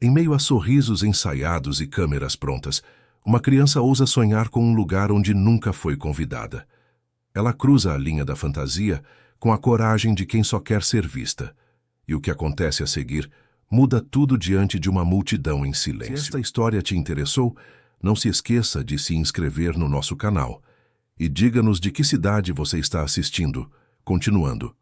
Em meio a sorrisos ensaiados e câmeras prontas, uma criança ousa sonhar com um lugar onde nunca foi convidada. Ela cruza a linha da fantasia com a coragem de quem só quer ser vista. E o que acontece a seguir muda tudo diante de uma multidão em silêncio. Se esta história te interessou, não se esqueça de se inscrever no nosso canal. E diga-nos de que cidade você está assistindo. Continuando.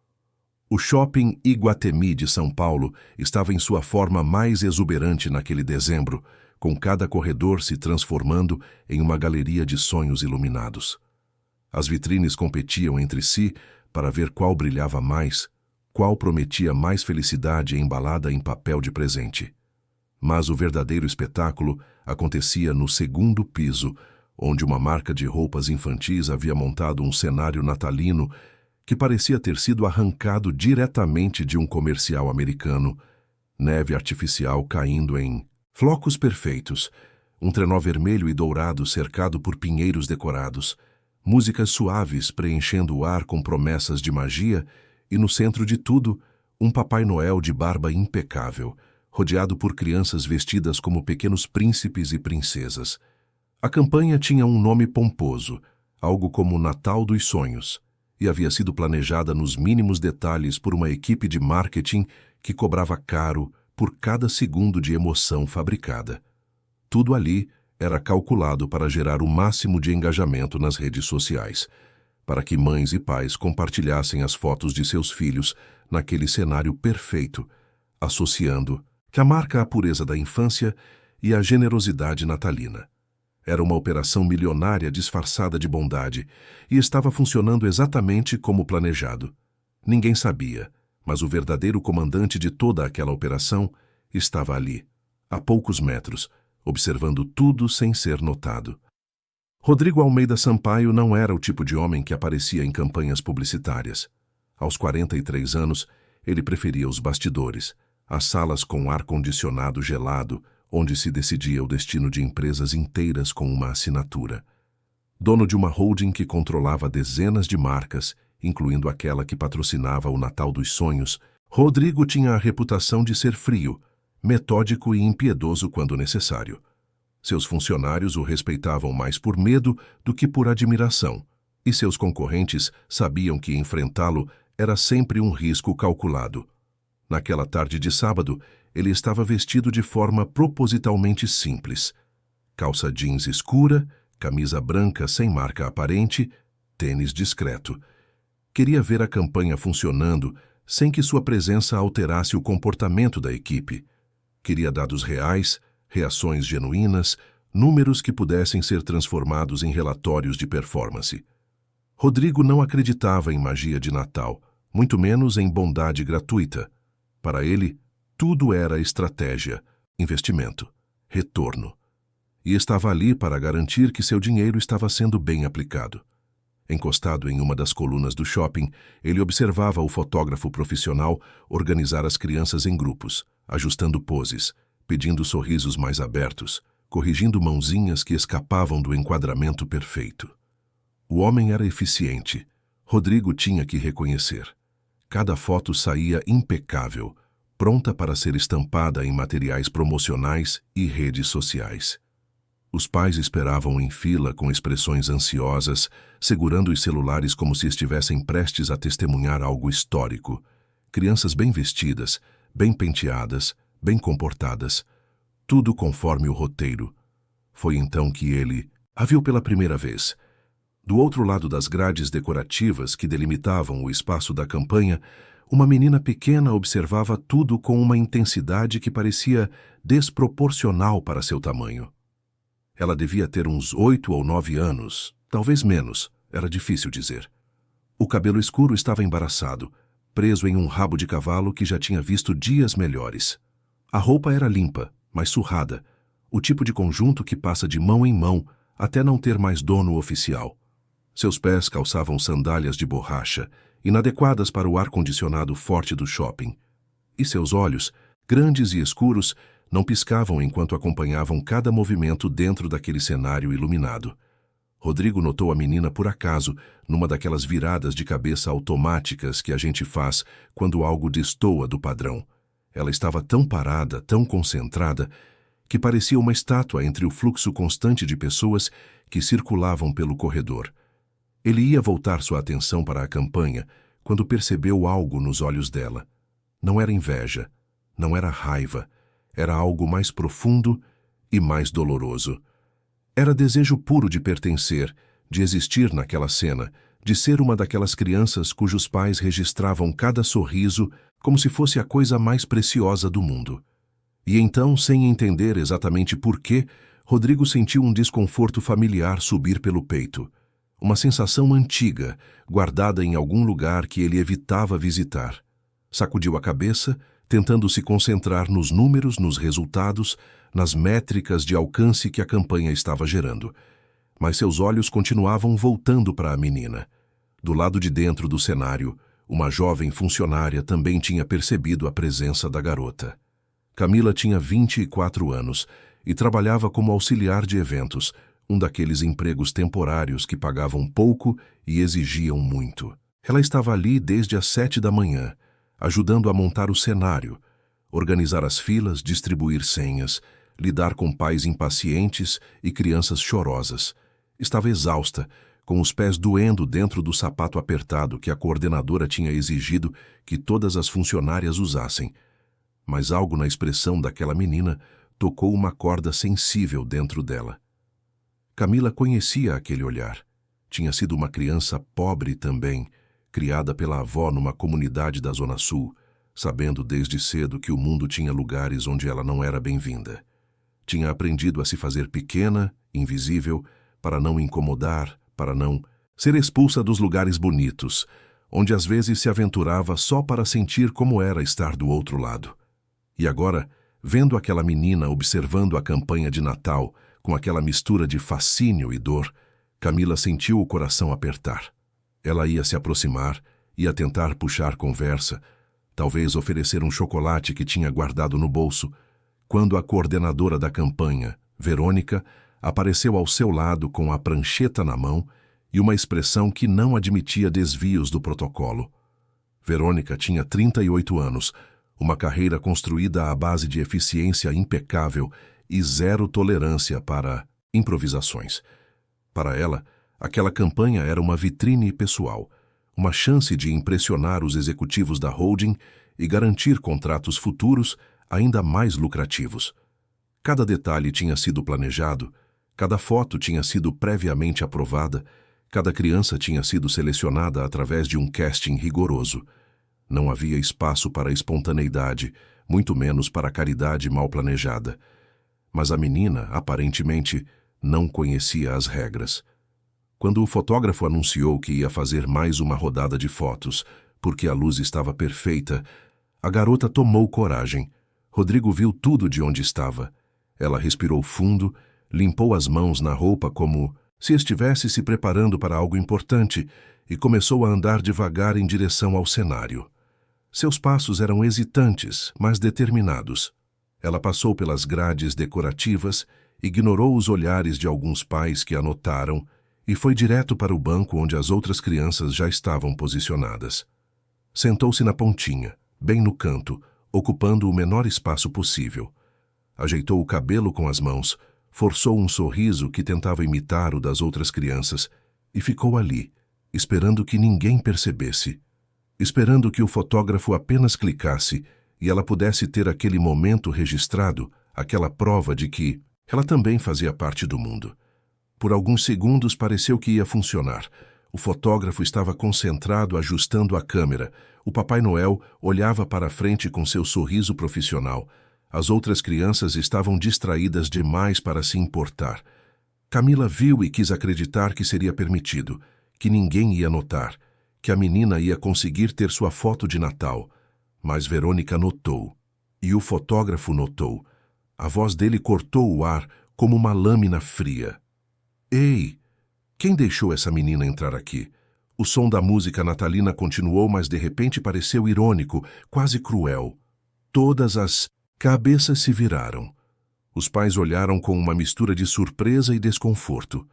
O Shopping Iguatemi de São Paulo estava em sua forma mais exuberante naquele dezembro, com cada corredor se transformando em uma galeria de sonhos iluminados. As vitrines competiam entre si para ver qual brilhava mais, qual prometia mais felicidade embalada em papel de presente. Mas o verdadeiro espetáculo acontecia no segundo piso, onde uma marca de roupas infantis havia montado um cenário natalino que parecia ter sido arrancado diretamente de um comercial americano, neve artificial caindo em flocos perfeitos, um trenó vermelho e dourado cercado por pinheiros decorados, músicas suaves preenchendo o ar com promessas de magia e, no centro de tudo, um Papai Noel de barba impecável, rodeado por crianças vestidas como pequenos príncipes e princesas. A campanha tinha um nome pomposo, algo como Natal dos Sonhos, e havia sido planejada nos mínimos detalhes por uma equipe de marketing que cobrava caro por cada segundo de emoção fabricada. Tudo ali era calculado para gerar o máximo de engajamento nas redes sociais, para que mães e pais compartilhassem as fotos de seus filhos naquele cenário perfeito, associando que a marca à pureza da infância e à generosidade natalina. Era uma operação milionária disfarçada de bondade e estava funcionando exatamente como planejado. Ninguém sabia, mas o verdadeiro comandante de toda aquela operação estava ali, a poucos metros, observando tudo sem ser notado. Rodrigo Almeida Sampaio não era o tipo de homem que aparecia em campanhas publicitárias. Aos 43 anos, ele preferia os bastidores, as salas com ar-condicionado gelado, onde se decidia o destino de empresas inteiras com uma assinatura. Dono de uma holding que controlava dezenas de marcas, incluindo aquela que patrocinava o Natal dos Sonhos, Rodrigo tinha a reputação de ser frio, metódico e impiedoso quando necessário. Seus funcionários o respeitavam mais por medo do que por admiração, e seus concorrentes sabiam que enfrentá-lo era sempre um risco calculado. Naquela tarde de sábado, ele estava vestido de forma propositalmente simples. Calça jeans escura, camisa branca sem marca aparente, tênis discreto. Queria ver a campanha funcionando sem que sua presença alterasse o comportamento da equipe. Queria dados reais, reações genuínas, números que pudessem ser transformados em relatórios de performance. Rodrigo não acreditava em magia de Natal, muito menos em bondade gratuita. Para ele, tudo era estratégia, investimento, retorno. E estava ali para garantir que seu dinheiro estava sendo bem aplicado. Encostado em uma das colunas do shopping, ele observava o fotógrafo profissional organizar as crianças em grupos, ajustando poses, pedindo sorrisos mais abertos, corrigindo mãozinhas que escapavam do enquadramento perfeito. O homem era eficiente. Rodrigo tinha que reconhecer. Cada foto saía impecável, pronta para ser estampada em materiais promocionais e redes sociais. Os pais esperavam em fila com expressões ansiosas, segurando os celulares como se estivessem prestes a testemunhar algo histórico. Crianças bem vestidas, bem penteadas, bem comportadas, tudo conforme o roteiro. Foi então que ele a viu pela primeira vez. Do outro lado das grades decorativas que delimitavam o espaço da campanha, uma menina pequena observava tudo com uma intensidade que parecia desproporcional para seu tamanho. Ela devia ter uns 8 ou 9 anos, talvez menos, era difícil dizer. O cabelo escuro estava embaraçado, preso em um rabo de cavalo que já tinha visto dias melhores. A roupa era limpa, mas surrada, o tipo de conjunto que passa de mão em mão até não ter mais dono oficial. Seus pés calçavam sandálias de borracha, inadequadas para o ar-condicionado forte do shopping. E seus olhos, grandes e escuros, não piscavam enquanto acompanhavam cada movimento dentro daquele cenário iluminado. Rodrigo notou a menina por acaso, numa daquelas viradas de cabeça automáticas que a gente faz quando algo destoa do padrão. Ela estava tão parada, tão concentrada, que parecia uma estátua entre o fluxo constante de pessoas que circulavam pelo corredor. Ele ia voltar sua atenção para a campanha quando percebeu algo nos olhos dela. Não era inveja, não era raiva, era algo mais profundo e mais doloroso. Era desejo puro de pertencer, de existir naquela cena, de ser uma daquelas crianças cujos pais registravam cada sorriso como se fosse a coisa mais preciosa do mundo. E então, sem entender exatamente por quê, Rodrigo sentiu um desconforto familiar subir pelo peito. Uma sensação antiga, guardada em algum lugar que ele evitava visitar. Sacudiu a cabeça, tentando se concentrar nos números, nos resultados, nas métricas de alcance que a campanha estava gerando. Mas seus olhos continuavam voltando para a menina. Do lado de dentro do cenário, uma jovem funcionária também tinha percebido a presença da garota. Camila tinha 24 anos e trabalhava como auxiliar de eventos, um daqueles empregos temporários que pagavam pouco e exigiam muito. Ela estava ali desde as 7 da manhã, ajudando a montar o cenário, organizar as filas, distribuir senhas, lidar com pais impacientes e crianças chorosas. Estava exausta, com os pés doendo dentro do sapato apertado que a coordenadora tinha exigido que todas as funcionárias usassem. Mas algo na expressão daquela menina tocou uma corda sensível dentro dela. Camila conhecia aquele olhar. Tinha sido uma criança pobre também, criada pela avó numa comunidade da Zona Sul, sabendo desde cedo que o mundo tinha lugares onde ela não era bem-vinda. Tinha aprendido a se fazer pequena, invisível, para não incomodar, para não ser expulsa dos lugares bonitos, onde às vezes se aventurava só para sentir como era estar do outro lado. E agora, vendo aquela menina observando a campanha de Natal, com aquela mistura de fascínio e dor, Camila sentiu o coração apertar. Ela ia se aproximar, ia tentar puxar conversa, talvez oferecer um chocolate que tinha guardado no bolso, quando a coordenadora da campanha, Verônica, apareceu ao seu lado com a prancheta na mão e uma expressão que não admitia desvios do protocolo. Verônica tinha 38 anos, uma carreira construída à base de eficiência impecável e zero tolerância para improvisações. Para ela, aquela campanha era uma vitrine pessoal, uma chance de impressionar os executivos da holding e garantir contratos futuros ainda mais lucrativos. Cada detalhe tinha sido planejado, cada foto tinha sido previamente aprovada, cada criança tinha sido selecionada através de um casting rigoroso. Não havia espaço para espontaneidade, muito menos para caridade mal planejada. Mas a menina, aparentemente, não conhecia as regras. Quando o fotógrafo anunciou que ia fazer mais uma rodada de fotos, porque a luz estava perfeita, a garota tomou coragem. Rodrigo viu tudo de onde estava. Ela respirou fundo, limpou as mãos na roupa como se estivesse se preparando para algo importante e começou a andar devagar em direção ao cenário. Seus passos eram hesitantes, mas determinados. Ela passou pelas grades decorativas, ignorou os olhares de alguns pais que a notaram e foi direto para o banco onde as outras crianças já estavam posicionadas. Sentou-se na pontinha, bem no canto, ocupando o menor espaço possível. Ajeitou o cabelo com as mãos, forçou um sorriso que tentava imitar o das outras crianças e ficou ali, esperando que ninguém percebesse. Esperando que o fotógrafo apenas clicasse e ela pudesse ter aquele momento registrado, aquela prova de que ela também fazia parte do mundo. Por alguns segundos pareceu que ia funcionar. O fotógrafo estava concentrado ajustando a câmera. O Papai Noel olhava para a frente com seu sorriso profissional. As outras crianças estavam distraídas demais para se importar. Camila viu e quis acreditar que seria permitido, que ninguém ia notar, que a menina ia conseguir ter sua foto de Natal. Mas Verônica notou. E o fotógrafo notou. A voz dele cortou o ar como uma lâmina fria. Ei! Quem deixou essa menina entrar aqui? O som da música natalina continuou, mas de repente pareceu irônico, quase cruel. Todas as cabeças se viraram. Os pais olharam com uma mistura de surpresa e desconforto.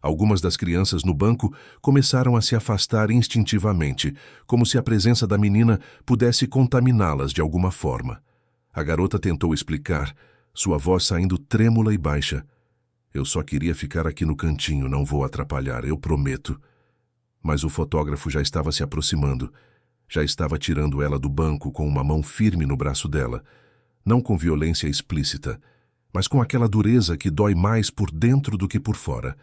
Algumas das crianças no banco começaram a se afastar instintivamente, como se a presença da menina pudesse contaminá-las de alguma forma. A garota tentou explicar, sua voz saindo trêmula e baixa. Eu só queria ficar aqui no cantinho, não vou atrapalhar, eu prometo. Mas o fotógrafo já estava se aproximando. Já estava tirando ela do banco com uma mão firme no braço dela. Não com violência explícita, mas com aquela dureza que dói mais por dentro do que por fora.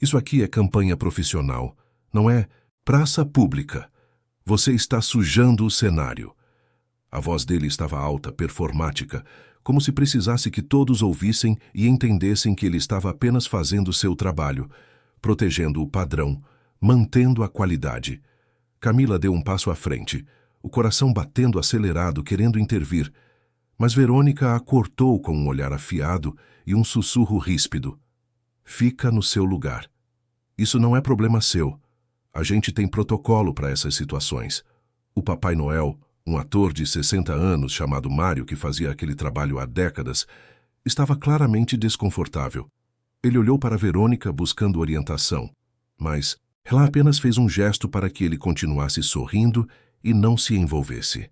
Isso aqui é campanha profissional, não é praça pública. Você está sujando o cenário. A voz dele estava alta, performática, como se precisasse que todos ouvissem e entendessem que ele estava apenas fazendo seu trabalho, protegendo o padrão, mantendo a qualidade. Camila deu um passo à frente, o coração batendo acelerado, querendo intervir, mas Verônica a cortou com um olhar afiado e um sussurro ríspido. Fica no seu lugar. Isso não é problema seu. A gente tem protocolo para essas situações. O Papai Noel, um ator de 60 anos chamado Mário, que fazia aquele trabalho há décadas, estava claramente desconfortável. Ele olhou para Verônica buscando orientação, mas ela apenas fez um gesto para que ele continuasse sorrindo e não se envolvesse.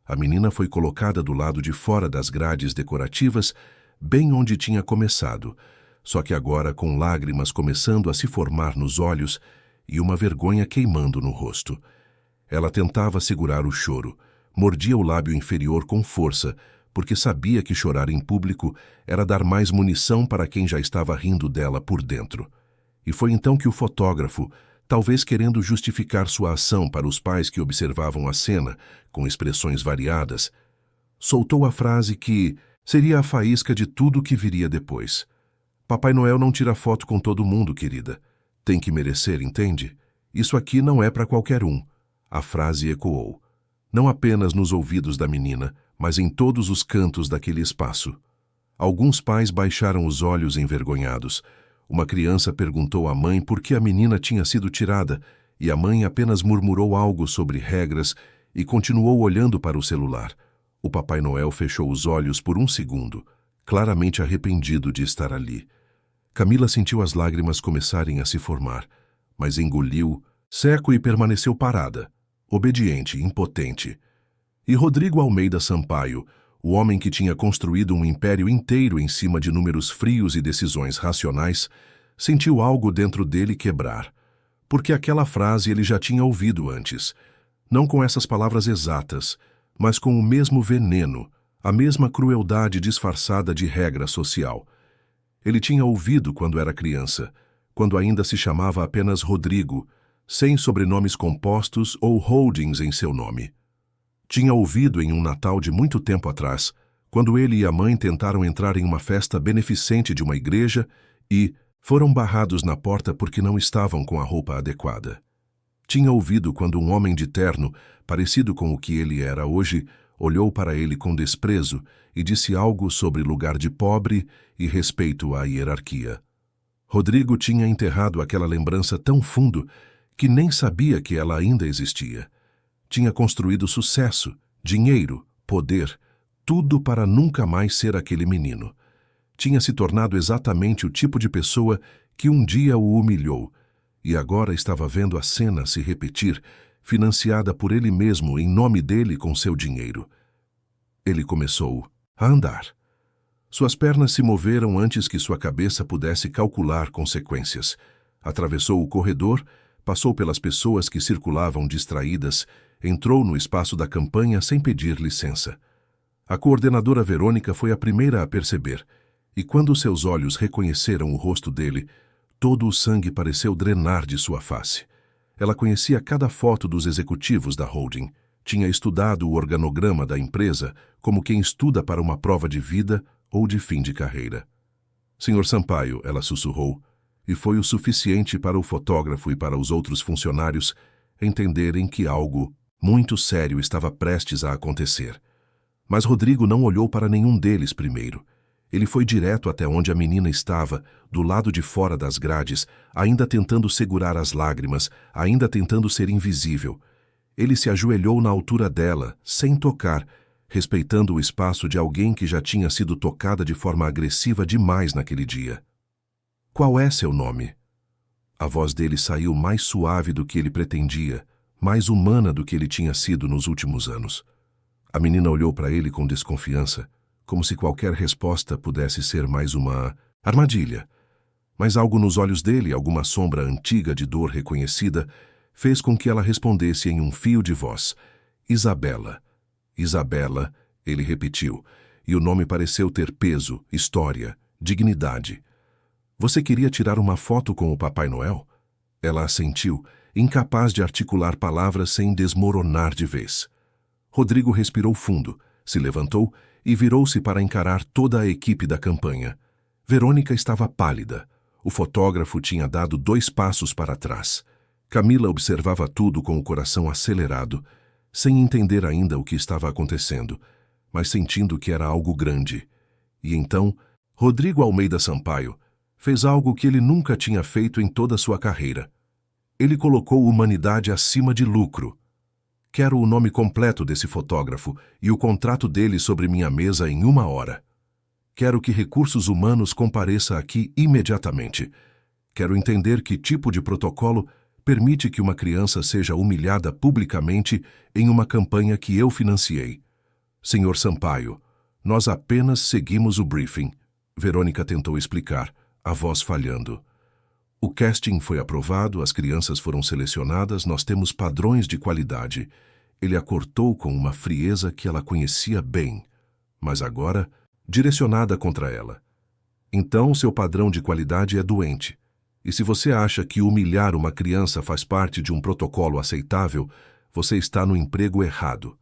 A menina foi colocada do lado de fora das grades decorativas, bem onde tinha começado, só que agora com lágrimas começando a se formar nos olhos e uma vergonha queimando no rosto. Ela tentava segurar o choro, mordia o lábio inferior com força, porque sabia que chorar em público era dar mais munição para quem já estava rindo dela por dentro. E foi então que o fotógrafo, talvez querendo justificar sua ação para os pais que observavam a cena, com expressões variadas, soltou a frase que seria a faísca de tudo que viria depois. Papai Noel não tira foto com todo mundo, querida. Tem que merecer, entende? Isso aqui não é para qualquer um. A frase ecoou, não apenas nos ouvidos da menina, mas em todos os cantos daquele espaço. Alguns pais baixaram os olhos envergonhados. Uma criança perguntou à mãe por que a menina tinha sido tirada, e a mãe apenas murmurou algo sobre regras e continuou olhando para o celular. O Papai Noel fechou os olhos por um segundo, claramente arrependido de estar ali. Camila sentiu as lágrimas começarem a se formar, mas engoliu, seco, e permaneceu parada, obediente, impotente. E Rodrigo Almeida Sampaio, o homem que tinha construído um império inteiro em cima de números frios e decisões racionais, sentiu algo dentro dele quebrar. Porque aquela frase ele já tinha ouvido antes, não com essas palavras exatas, mas com o mesmo veneno, a mesma crueldade disfarçada de regra social. Ele tinha ouvido quando era criança, quando ainda se chamava apenas Rodrigo, sem sobrenomes compostos ou holdings em seu nome. Tinha ouvido em um Natal de muito tempo atrás, quando ele e a mãe tentaram entrar em uma festa beneficente de uma igreja e foram barrados na porta porque não estavam com a roupa adequada. Tinha ouvido quando um homem de terno, parecido com o que ele era hoje, olhou para ele com desprezo e disse algo sobre lugar de pobre e respeito à hierarquia. Rodrigo tinha enterrado aquela lembrança tão fundo que nem sabia que ela ainda existia. Tinha construído sucesso, dinheiro, poder, tudo para nunca mais ser aquele menino. Tinha se tornado exatamente o tipo de pessoa que um dia o humilhou, e agora estava vendo a cena se repetir, financiada por ele mesmo em nome dele com seu dinheiro. Ele começou a andar. Suas pernas se moveram antes que sua cabeça pudesse calcular consequências. Atravessou o corredor, passou pelas pessoas que circulavam distraídas, entrou no espaço da campanha sem pedir licença. A coordenadora Verônica foi a primeira a perceber, e quando seus olhos reconheceram o rosto dele, todo o sangue pareceu drenar de sua face. Ela conhecia cada foto dos executivos da holding, tinha estudado o organograma da empresa como quem estuda para uma prova de vida ou de fim de carreira. Senhor Sampaio, ela sussurrou, e foi o suficiente para o fotógrafo e para os outros funcionários entenderem que algo muito sério estava prestes a acontecer. Mas Rodrigo não olhou para nenhum deles primeiro. Ele foi direto até onde a menina estava, do lado de fora das grades, ainda tentando segurar as lágrimas, ainda tentando ser invisível. Ele se ajoelhou na altura dela, sem tocar, respeitando o espaço de alguém que já tinha sido tocada de forma agressiva demais naquele dia. Qual é seu nome? A voz dele saiu mais suave do que ele pretendia, mais humana do que ele tinha sido nos últimos anos. A menina olhou para ele com desconfiança, como se qualquer resposta pudesse ser mais uma armadilha. Mas algo nos olhos dele, alguma sombra antiga de dor reconhecida, fez com que ela respondesse em um fio de voz. Isabela. Isabela, ele repetiu, e o nome pareceu ter peso, história, dignidade. Você queria tirar uma foto com o Papai Noel? Ela assentiu, incapaz de articular palavras sem desmoronar de vez. Rodrigo respirou fundo, se levantou e virou-se para encarar toda a equipe da campanha. Verônica estava pálida. O fotógrafo tinha dado 2 passos para trás. Camila observava tudo com o coração acelerado, sem entender ainda o que estava acontecendo, mas sentindo que era algo grande. E então, Rodrigo Almeida Sampaio fez algo que ele nunca tinha feito em toda a sua carreira. Ele colocou humanidade acima de lucro. Quero o nome completo desse fotógrafo e o contrato dele sobre minha mesa em 1 hora. Quero que Recursos Humanos compareça aqui imediatamente. Quero entender que tipo de protocolo permite que uma criança seja humilhada publicamente em uma campanha que eu financiei. Senhor Sampaio, nós apenas seguimos o briefing. Verônica tentou explicar, a voz falhando. O casting foi aprovado, as crianças foram selecionadas, nós temos padrões de qualidade. Ele a cortou com uma frieza que ela conhecia bem, mas agora direcionada contra ela. Então, seu padrão de qualidade é doente. E se você acha que humilhar uma criança faz parte de um protocolo aceitável, você está no emprego errado.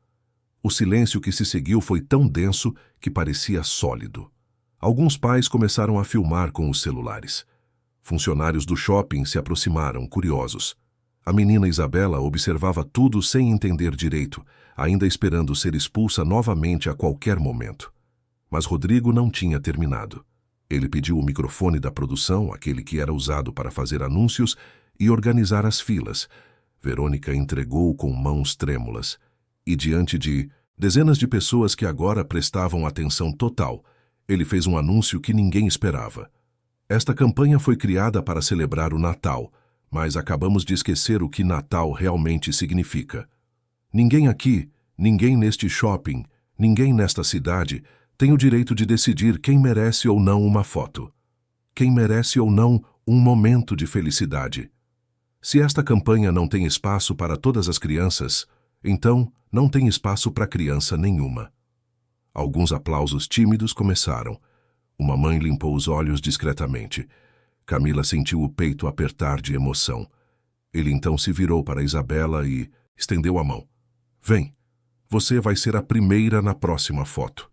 O silêncio que se seguiu foi tão denso que parecia sólido. Alguns pais começaram a filmar com os celulares. Funcionários do shopping se aproximaram, curiosos. A menina Isabela observava tudo sem entender direito, ainda esperando ser expulsa novamente a qualquer momento. Mas Rodrigo não tinha terminado. Ele pediu o microfone da produção, aquele que era usado para fazer anúncios, e organizar as filas. Verônica entregou com mãos trêmulas. E diante de dezenas de pessoas que agora prestavam atenção total, ele fez um anúncio que ninguém esperava. Esta campanha foi criada para celebrar o Natal, mas acabamos de esquecer o que Natal realmente significa. Ninguém aqui, ninguém neste shopping, ninguém nesta cidade tem o direito de decidir quem merece ou não uma foto. Quem merece ou não um momento de felicidade. Se esta campanha não tem espaço para todas as crianças, então não tem espaço para criança nenhuma. Alguns aplausos tímidos começaram. Uma mãe limpou os olhos discretamente. Camila sentiu o peito apertar de emoção. Ele então se virou para Isabela e estendeu a mão. Vem, você vai ser a primeira na próxima foto.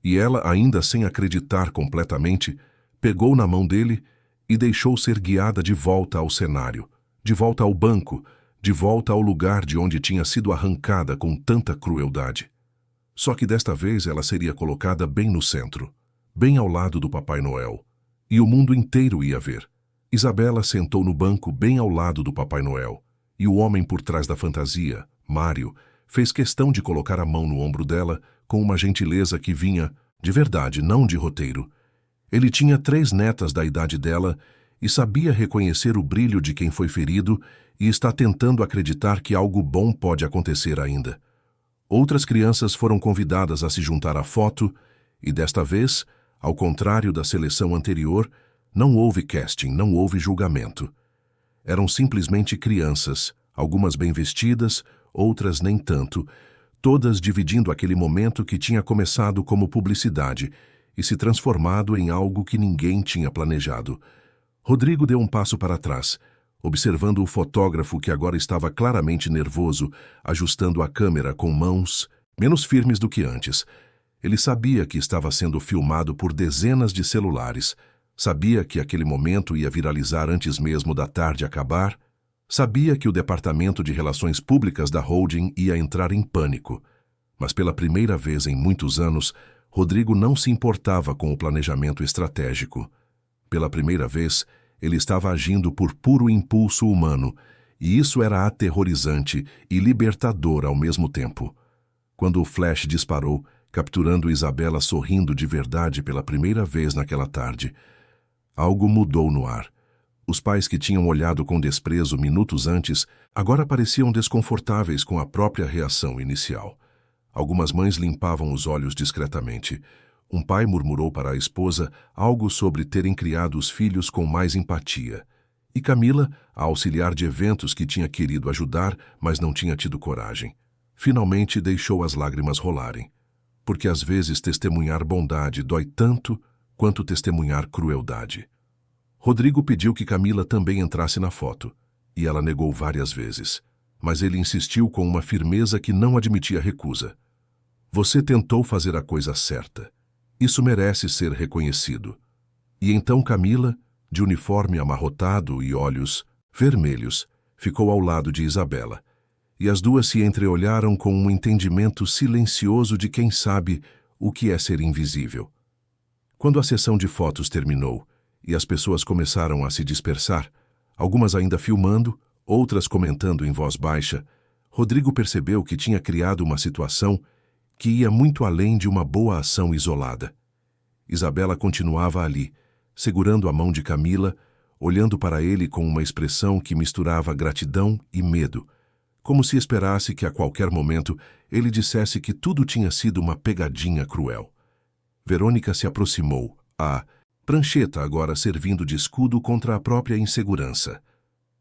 E ela, ainda sem acreditar completamente, pegou na mão dele e deixou ser guiada de volta ao cenário, de volta ao banco, de volta ao lugar de onde tinha sido arrancada com tanta crueldade. Só que desta vez ela seria colocada bem no centro, bem ao lado do Papai Noel, e o mundo inteiro ia ver. Isabela sentou no banco bem ao lado do Papai Noel, e o homem por trás da fantasia, Mário, fez questão de colocar a mão no ombro dela com uma gentileza que vinha de verdade, não de roteiro. Ele tinha 3 netas da idade dela e sabia reconhecer o brilho de quem foi ferido e está tentando acreditar que algo bom pode acontecer ainda. Outras crianças foram convidadas a se juntar à foto e, desta vez, ao contrário da seleção anterior, não houve casting, não houve julgamento. Eram simplesmente crianças, algumas bem vestidas, outras nem tanto, todas dividindo aquele momento que tinha começado como publicidade e se transformado em algo que ninguém tinha planejado. Rodrigo deu um passo para trás, observando o fotógrafo que agora estava claramente nervoso, ajustando a câmera com mãos menos firmes do que antes. Ele sabia que estava sendo filmado por dezenas de celulares, sabia que aquele momento ia viralizar antes mesmo da tarde acabar, sabia que o Departamento de Relações Públicas da holding ia entrar em pânico. Mas pela primeira vez em muitos anos, Rodrigo não se importava com o planejamento estratégico. Pela primeira vez, ele estava agindo por puro impulso humano, e isso era aterrorizante e libertador ao mesmo tempo. Quando o flash disparou, capturando Isabela sorrindo de verdade pela primeira vez naquela tarde, algo mudou no ar. Os pais que tinham olhado com desprezo minutos antes, agora pareciam desconfortáveis com a própria reação inicial. Algumas mães limpavam os olhos discretamente. Um pai murmurou para a esposa algo sobre terem criado os filhos com mais empatia. E Camila, a auxiliar de eventos que tinha querido ajudar, mas não tinha tido coragem. Finalmente deixou as lágrimas rolarem. Porque às vezes testemunhar bondade dói tanto quanto testemunhar crueldade. Rodrigo pediu que Camila também entrasse na foto, e ela negou várias vezes. Mas ele insistiu com uma firmeza que não admitia recusa. Você tentou fazer a coisa certa. Isso merece ser reconhecido. E então Camila, de uniforme amarrotado e olhos vermelhos, ficou ao lado de Isabela. E as duas se entreolharam com um entendimento silencioso de quem sabe o que é ser invisível. Quando a sessão de fotos terminou e as pessoas começaram a se dispersar, algumas ainda filmando, outras comentando em voz baixa, Rodrigo percebeu que tinha criado uma situação que ia muito além de uma boa ação isolada. Isabela continuava ali, segurando a mão de Camila, olhando para ele com uma expressão que misturava gratidão e medo, como se esperasse que a qualquer momento ele dissesse que tudo tinha sido uma pegadinha cruel. Verônica se aproximou, a prancheta agora servindo de escudo contra a própria insegurança.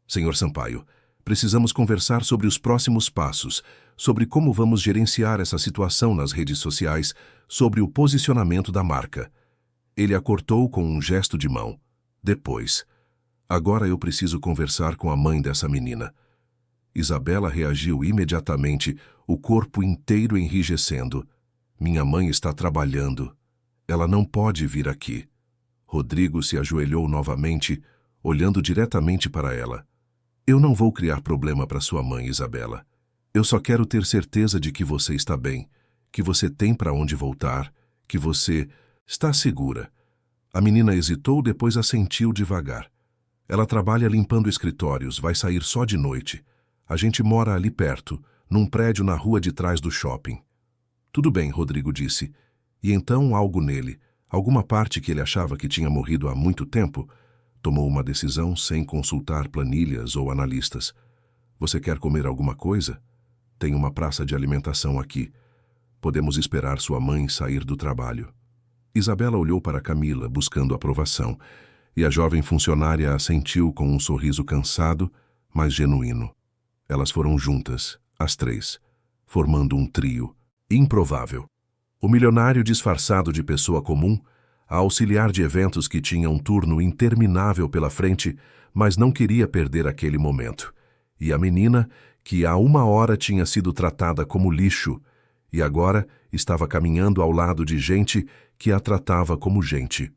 Senhor Sampaio, precisamos conversar sobre os próximos passos, sobre como vamos gerenciar essa situação nas redes sociais, sobre o posicionamento da marca. Ele a cortou com um gesto de mão. Depois. Agora eu preciso conversar com a mãe dessa menina. Isabela reagiu imediatamente, o corpo inteiro enrijecendo. Minha mãe está trabalhando. Ela não pode vir aqui. Rodrigo se ajoelhou novamente, olhando diretamente para ela. Eu não vou criar problema para sua mãe, Isabela. Eu só quero ter certeza de que você está bem, que você tem para onde voltar, que você está segura. A menina hesitou, depois assentiu devagar. Ela trabalha limpando escritórios, vai sair só de noite. A gente mora ali perto, num prédio na rua de trás do shopping. Tudo bem, Rodrigo disse. E então algo nele, alguma parte que ele achava que tinha morrido há muito tempo, tomou uma decisão sem consultar planilhas ou analistas. Você quer comer alguma coisa? Tem uma praça de alimentação aqui. Podemos esperar sua mãe sair do trabalho. Isabela olhou para Camila, buscando aprovação, e a jovem funcionária assentiu com um sorriso cansado, mas genuíno. Elas foram juntas, as três, formando um trio improvável. O milionário disfarçado de pessoa comum, a auxiliar de eventos que tinha um turno interminável pela frente, mas não queria perder aquele momento, e a menina, que há 1 hora tinha sido tratada como lixo, e agora estava caminhando ao lado de gente que a tratava como gente.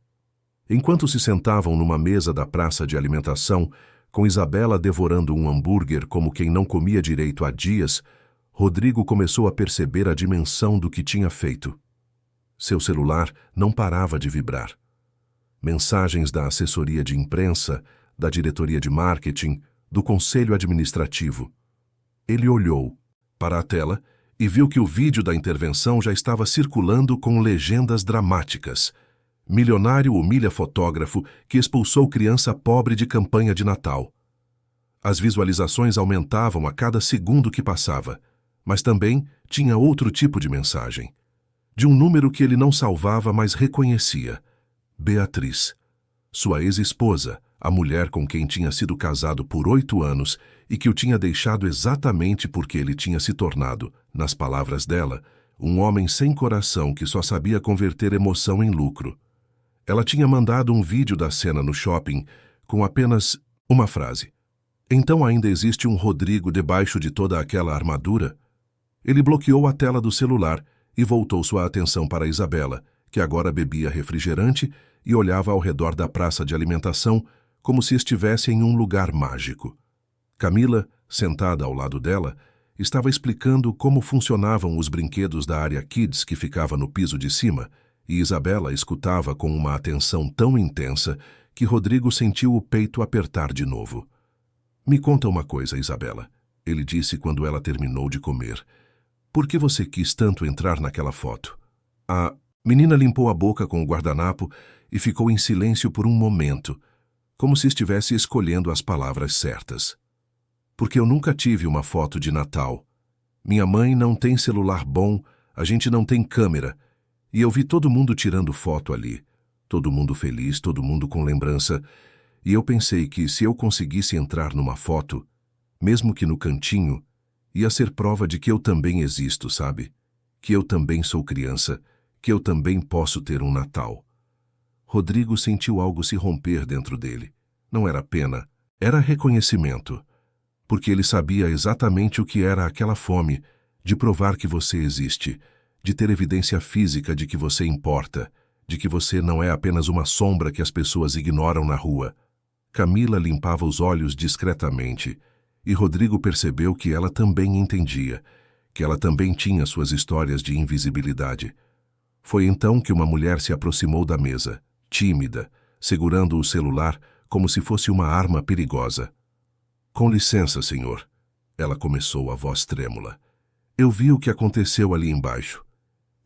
Enquanto se sentavam numa mesa da praça de alimentação, com Isabela devorando um hambúrguer como quem não comia direito há dias, Rodrigo começou a perceber a dimensão do que tinha feito. Seu celular não parava de vibrar. Mensagens da assessoria de imprensa, da diretoria de marketing, do conselho administrativo. Ele olhou para a tela e viu que o vídeo da intervenção já estava circulando com legendas dramáticas. Milionário humilha fotógrafo que expulsou criança pobre de campanha de Natal. As visualizações aumentavam a cada segundo que passava, mas também tinha outro tipo de mensagem. De um número que ele não salvava, mas reconhecia. Beatriz, sua ex-esposa, a mulher com quem tinha sido casado por 8 anos e que o tinha deixado exatamente porque ele tinha se tornado, nas palavras dela, um homem sem coração que só sabia converter emoção em lucro. Ela tinha mandado um vídeo da cena no shopping com apenas uma frase. Então ainda existe um Rodrigo debaixo de toda aquela armadura? Ele bloqueou a tela do celular e voltou sua atenção para Isabela, que agora bebia refrigerante e olhava ao redor da praça de alimentação como se estivesse em um lugar mágico. Camila, sentada ao lado dela, estava explicando como funcionavam os brinquedos da área Kids que ficava no piso de cima, e Isabela escutava com uma atenção tão intensa que Rodrigo sentiu o peito apertar de novo. Me conta uma coisa, Isabela, ele disse quando ela terminou de comer. Por que você quis tanto entrar naquela foto? A menina limpou a boca com o guardanapo e ficou em silêncio por um momento, como se estivesse escolhendo as palavras certas. Porque eu nunca tive uma foto de Natal. Minha mãe não tem celular bom, A gente não tem câmera. E eu vi todo mundo tirando foto ali. Todo mundo feliz, todo mundo com lembrança. E eu pensei que se eu conseguisse entrar numa foto, mesmo que no cantinho, ia ser prova de que eu também existo, sabe? Que eu também sou criança, que eu também posso ter um Natal. Rodrigo sentiu algo se romper dentro dele. Não era pena, era reconhecimento. Porque ele sabia exatamente o que era aquela fome de provar que você existe, de ter evidência física de que você importa, de que você não é apenas uma sombra que as pessoas ignoram na rua. Camila limpava os olhos discretamente, e Rodrigo percebeu que ela também entendia, que ela também tinha suas histórias de invisibilidade. Foi então que uma mulher se aproximou da mesa, tímida, segurando o celular como se fosse uma arma perigosa. "Com licença, senhor." Ela começou, a voz trêmula. "Eu vi o que aconteceu ali embaixo.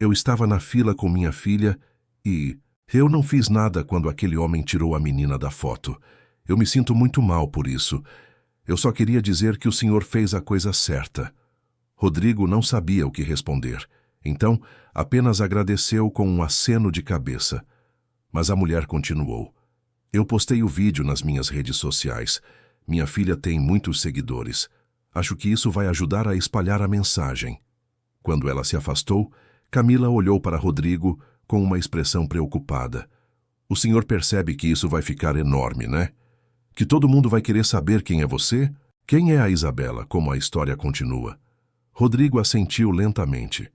Eu estava na fila com minha filha e eu não fiz nada quando aquele homem tirou a menina da foto. Eu me sinto muito mal por isso. Eu só queria dizer que o senhor fez a coisa certa." Rodrigo não sabia o que responder, então apenas agradeceu com um aceno de cabeça. Mas a mulher continuou. "Eu postei o vídeo nas minhas redes sociais. Minha filha tem muitos seguidores. Acho que isso vai ajudar a espalhar a mensagem." Quando ela se afastou, Camila olhou para Rodrigo com uma expressão preocupada. "O senhor percebe que isso vai ficar enorme, né? Que todo mundo vai querer saber quem é você? Quem é a Isabela, como a história continua?" Rodrigo assentiu lentamente.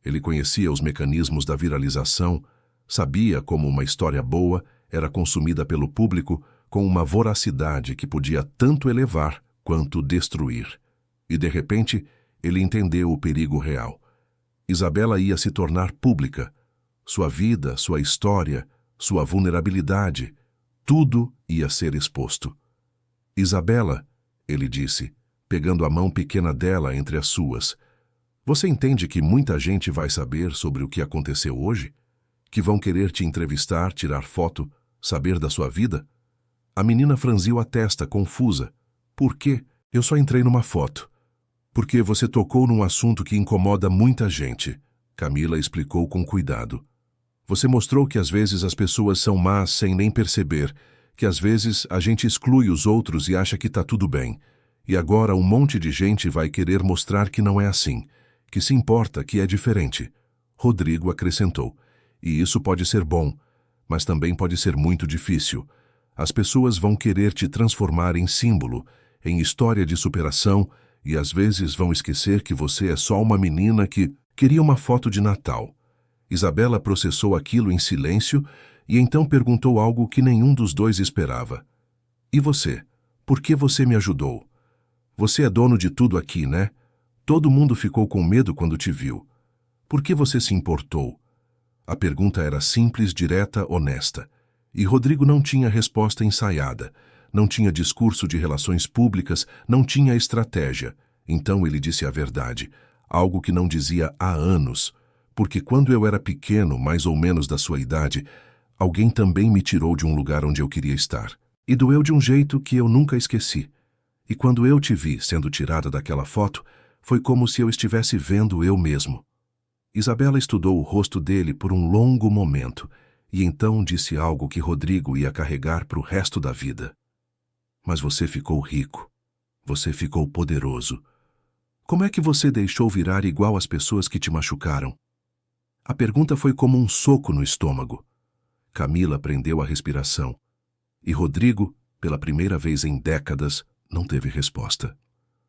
Ele conhecia os mecanismos da viralização, sabia como uma história boa era consumida pelo público com uma voracidade que podia tanto elevar quanto destruir. E, de repente, ele entendeu o perigo real. Isabela ia se tornar pública. Sua vida, sua história, sua vulnerabilidade, tudo ia ser exposto. "Isabela," ele disse, pegando a mão pequena dela entre as suas, "você entende que muita gente vai saber sobre o que aconteceu hoje? Que vão querer te entrevistar, tirar foto, saber da sua vida?" A menina franziu a testa, confusa. "Por quê? Eu só entrei numa foto." "Porque você tocou num assunto que incomoda muita gente," Camila explicou com cuidado. "Você mostrou que às vezes as pessoas são más sem nem perceber, que às vezes a gente exclui os outros e acha que tá tudo bem. E agora um monte de gente vai querer mostrar que não é assim, que se importa, que é diferente." Rodrigo acrescentou. "E isso pode ser bom, mas também pode ser muito difícil. As pessoas vão querer te transformar em símbolo, em história de superação, e às vezes vão esquecer que você é só uma menina que queria uma foto de Natal." Isabela processou aquilo em silêncio e então perguntou algo que nenhum dos dois esperava. "E você? Por que você me ajudou? Você é dono de tudo aqui, né? Todo mundo ficou com medo quando te viu. Por que você se importou?" A pergunta era simples, direta, honesta. E Rodrigo não tinha resposta ensaiada, não tinha discurso de relações públicas, não tinha estratégia. Então ele disse a verdade, algo que não dizia há anos, porque quando eu era pequeno, mais ou menos da sua idade, alguém também me tirou de um lugar onde eu queria estar. E doeu de um jeito que eu nunca esqueci. E quando eu te vi sendo tirada daquela foto, foi como se eu estivesse vendo eu mesmo. Isabela estudou o rosto dele por um longo momento, e então disse algo que Rodrigo ia carregar para o resto da vida. "Mas você ficou rico. Você ficou poderoso. Como é que você deixou virar igual às pessoas que te machucaram?" A pergunta foi como um soco no estômago. Camila prendeu a respiração. E Rodrigo, pela primeira vez em décadas, não teve resposta.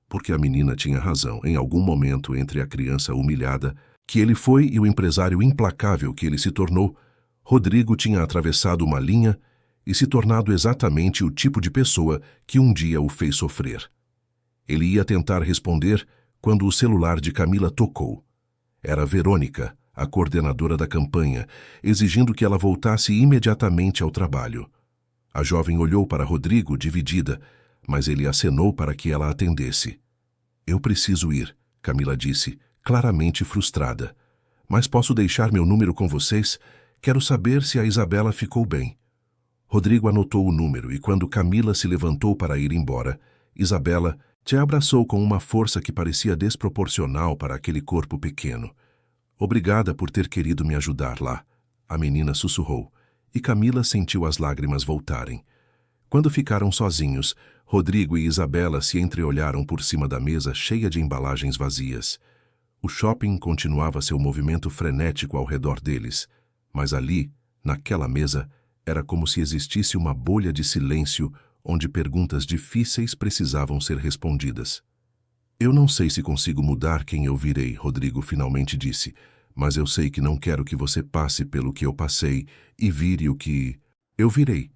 Porque a menina tinha razão, em algum momento entre a criança humilhada, que ele foi e o empresário implacável que ele se tornou, Rodrigo tinha atravessado uma linha e se tornado exatamente o tipo de pessoa que um dia o fez sofrer. Ele ia tentar responder quando o celular de Camila tocou. Era Verônica, a coordenadora da campanha, exigindo que ela voltasse imediatamente ao trabalho. A jovem olhou para Rodrigo, dividida, mas ele acenou para que ela atendesse. "Eu preciso ir", Camila disse, claramente frustrada. "Mas posso deixar meu número com vocês? Quero saber se a Isabela ficou bem." Rodrigo anotou o número e quando Camila se levantou para ir embora, Isabela te abraçou com uma força que parecia desproporcional para aquele corpo pequeno. Obrigada por ter querido me ajudar lá, a menina sussurrou, e Camila sentiu as lágrimas voltarem. Quando ficaram sozinhos, Rodrigo e Isabela se entreolharam por cima da mesa cheia de embalagens vazias. O shopping continuava seu movimento frenético ao redor deles, mas ali, naquela mesa, era como se existisse uma bolha de silêncio onde perguntas difíceis precisavam ser respondidas. Eu não sei se consigo mudar quem eu virei, Rodrigo finalmente disse, mas eu sei que não quero que você passe pelo que eu passei e vire o que eu virei.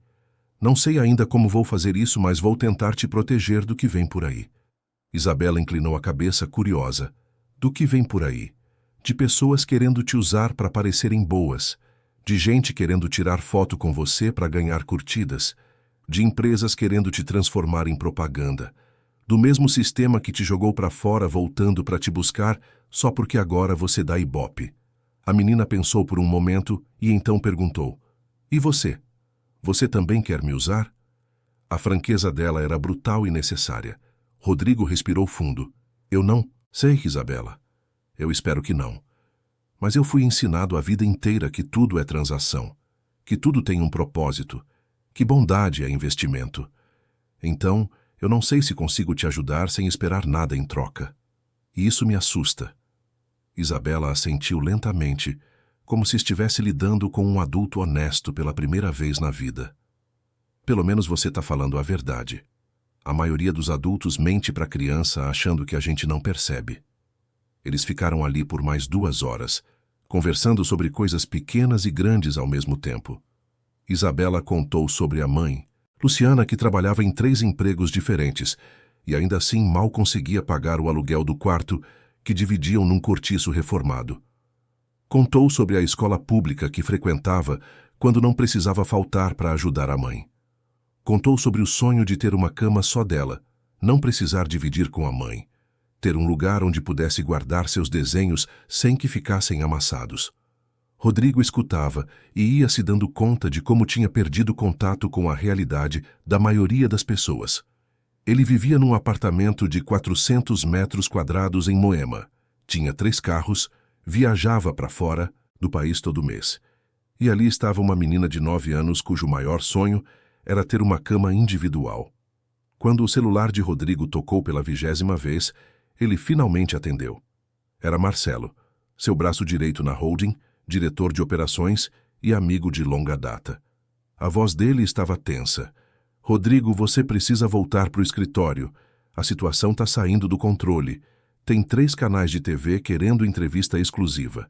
Não sei ainda como vou fazer isso, mas vou tentar te proteger do que vem por aí. Isabela inclinou a cabeça, curiosa. Do que vem por aí? De pessoas querendo te usar para parecerem boas, de gente querendo tirar foto com você para ganhar curtidas, de empresas querendo te transformar em propaganda, do mesmo sistema que te jogou para fora voltando para te buscar só porque agora você dá ibope. A menina pensou por um momento e então perguntou, e você? Você também quer me usar? A franqueza dela era brutal e necessária. Rodrigo respirou fundo. Eu não sei, Isabela. Eu espero que não. Mas eu fui ensinado a vida inteira que tudo é transação, que tudo tem um propósito, que bondade é investimento. Então, eu não sei se consigo te ajudar sem esperar nada em troca. E isso me assusta. Isabela assentiu lentamente, como se estivesse lidando com um adulto honesto pela primeira vez na vida. Pelo menos você está falando a verdade. A maioria dos adultos mente para a criança achando que a gente não percebe. Eles ficaram ali por mais 2 horas, conversando sobre coisas pequenas e grandes ao mesmo tempo. Isabela contou sobre a mãe, Luciana, que trabalhava em 3 empregos diferentes e ainda assim mal conseguia pagar o aluguel do quarto que dividiam num cortiço reformado. Contou sobre a escola pública que frequentava quando não precisava faltar para ajudar a mãe. Contou sobre o sonho de ter uma cama só dela, não precisar dividir com a mãe, ter um lugar onde pudesse guardar seus desenhos sem que ficassem amassados. Rodrigo escutava e ia se dando conta de como tinha perdido contato com a realidade da maioria das pessoas. Ele vivia num apartamento de 400 metros quadrados em Moema, tinha 3 carros, viajava para fora do país todo mês. E ali estava uma menina de 9 anos cujo maior sonho era ter uma cama individual. Quando o celular de Rodrigo tocou pela 20ª vez, ele finalmente atendeu. Era Marcelo, seu braço direito na holding, diretor de operações e amigo de longa data. A voz dele estava tensa. Rodrigo, você precisa voltar para o escritório. A situação está saindo do controle. Tem 3 canais de TV querendo entrevista exclusiva.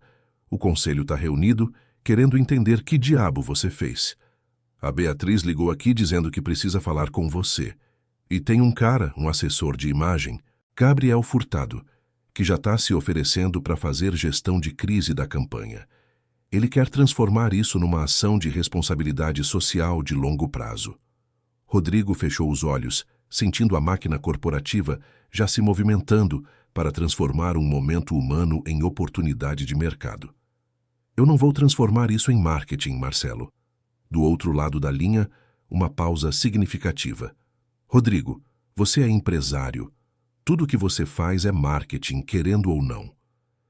O conselho está reunido, querendo entender que diabo você fez. A Beatriz ligou aqui dizendo que precisa falar com você. E tem um cara, um assessor de imagem, Gabriel Furtado, que já está se oferecendo para fazer gestão de crise da campanha. Ele quer transformar isso numa ação de responsabilidade social de longo prazo. Rodrigo fechou os olhos, sentindo a máquina corporativa já se movimentando para transformar um momento humano em oportunidade de mercado. Eu não vou transformar isso em marketing, Marcelo. Do outro lado da linha, uma pausa significativa. Rodrigo, você é empresário. Tudo que você faz é marketing, querendo ou não.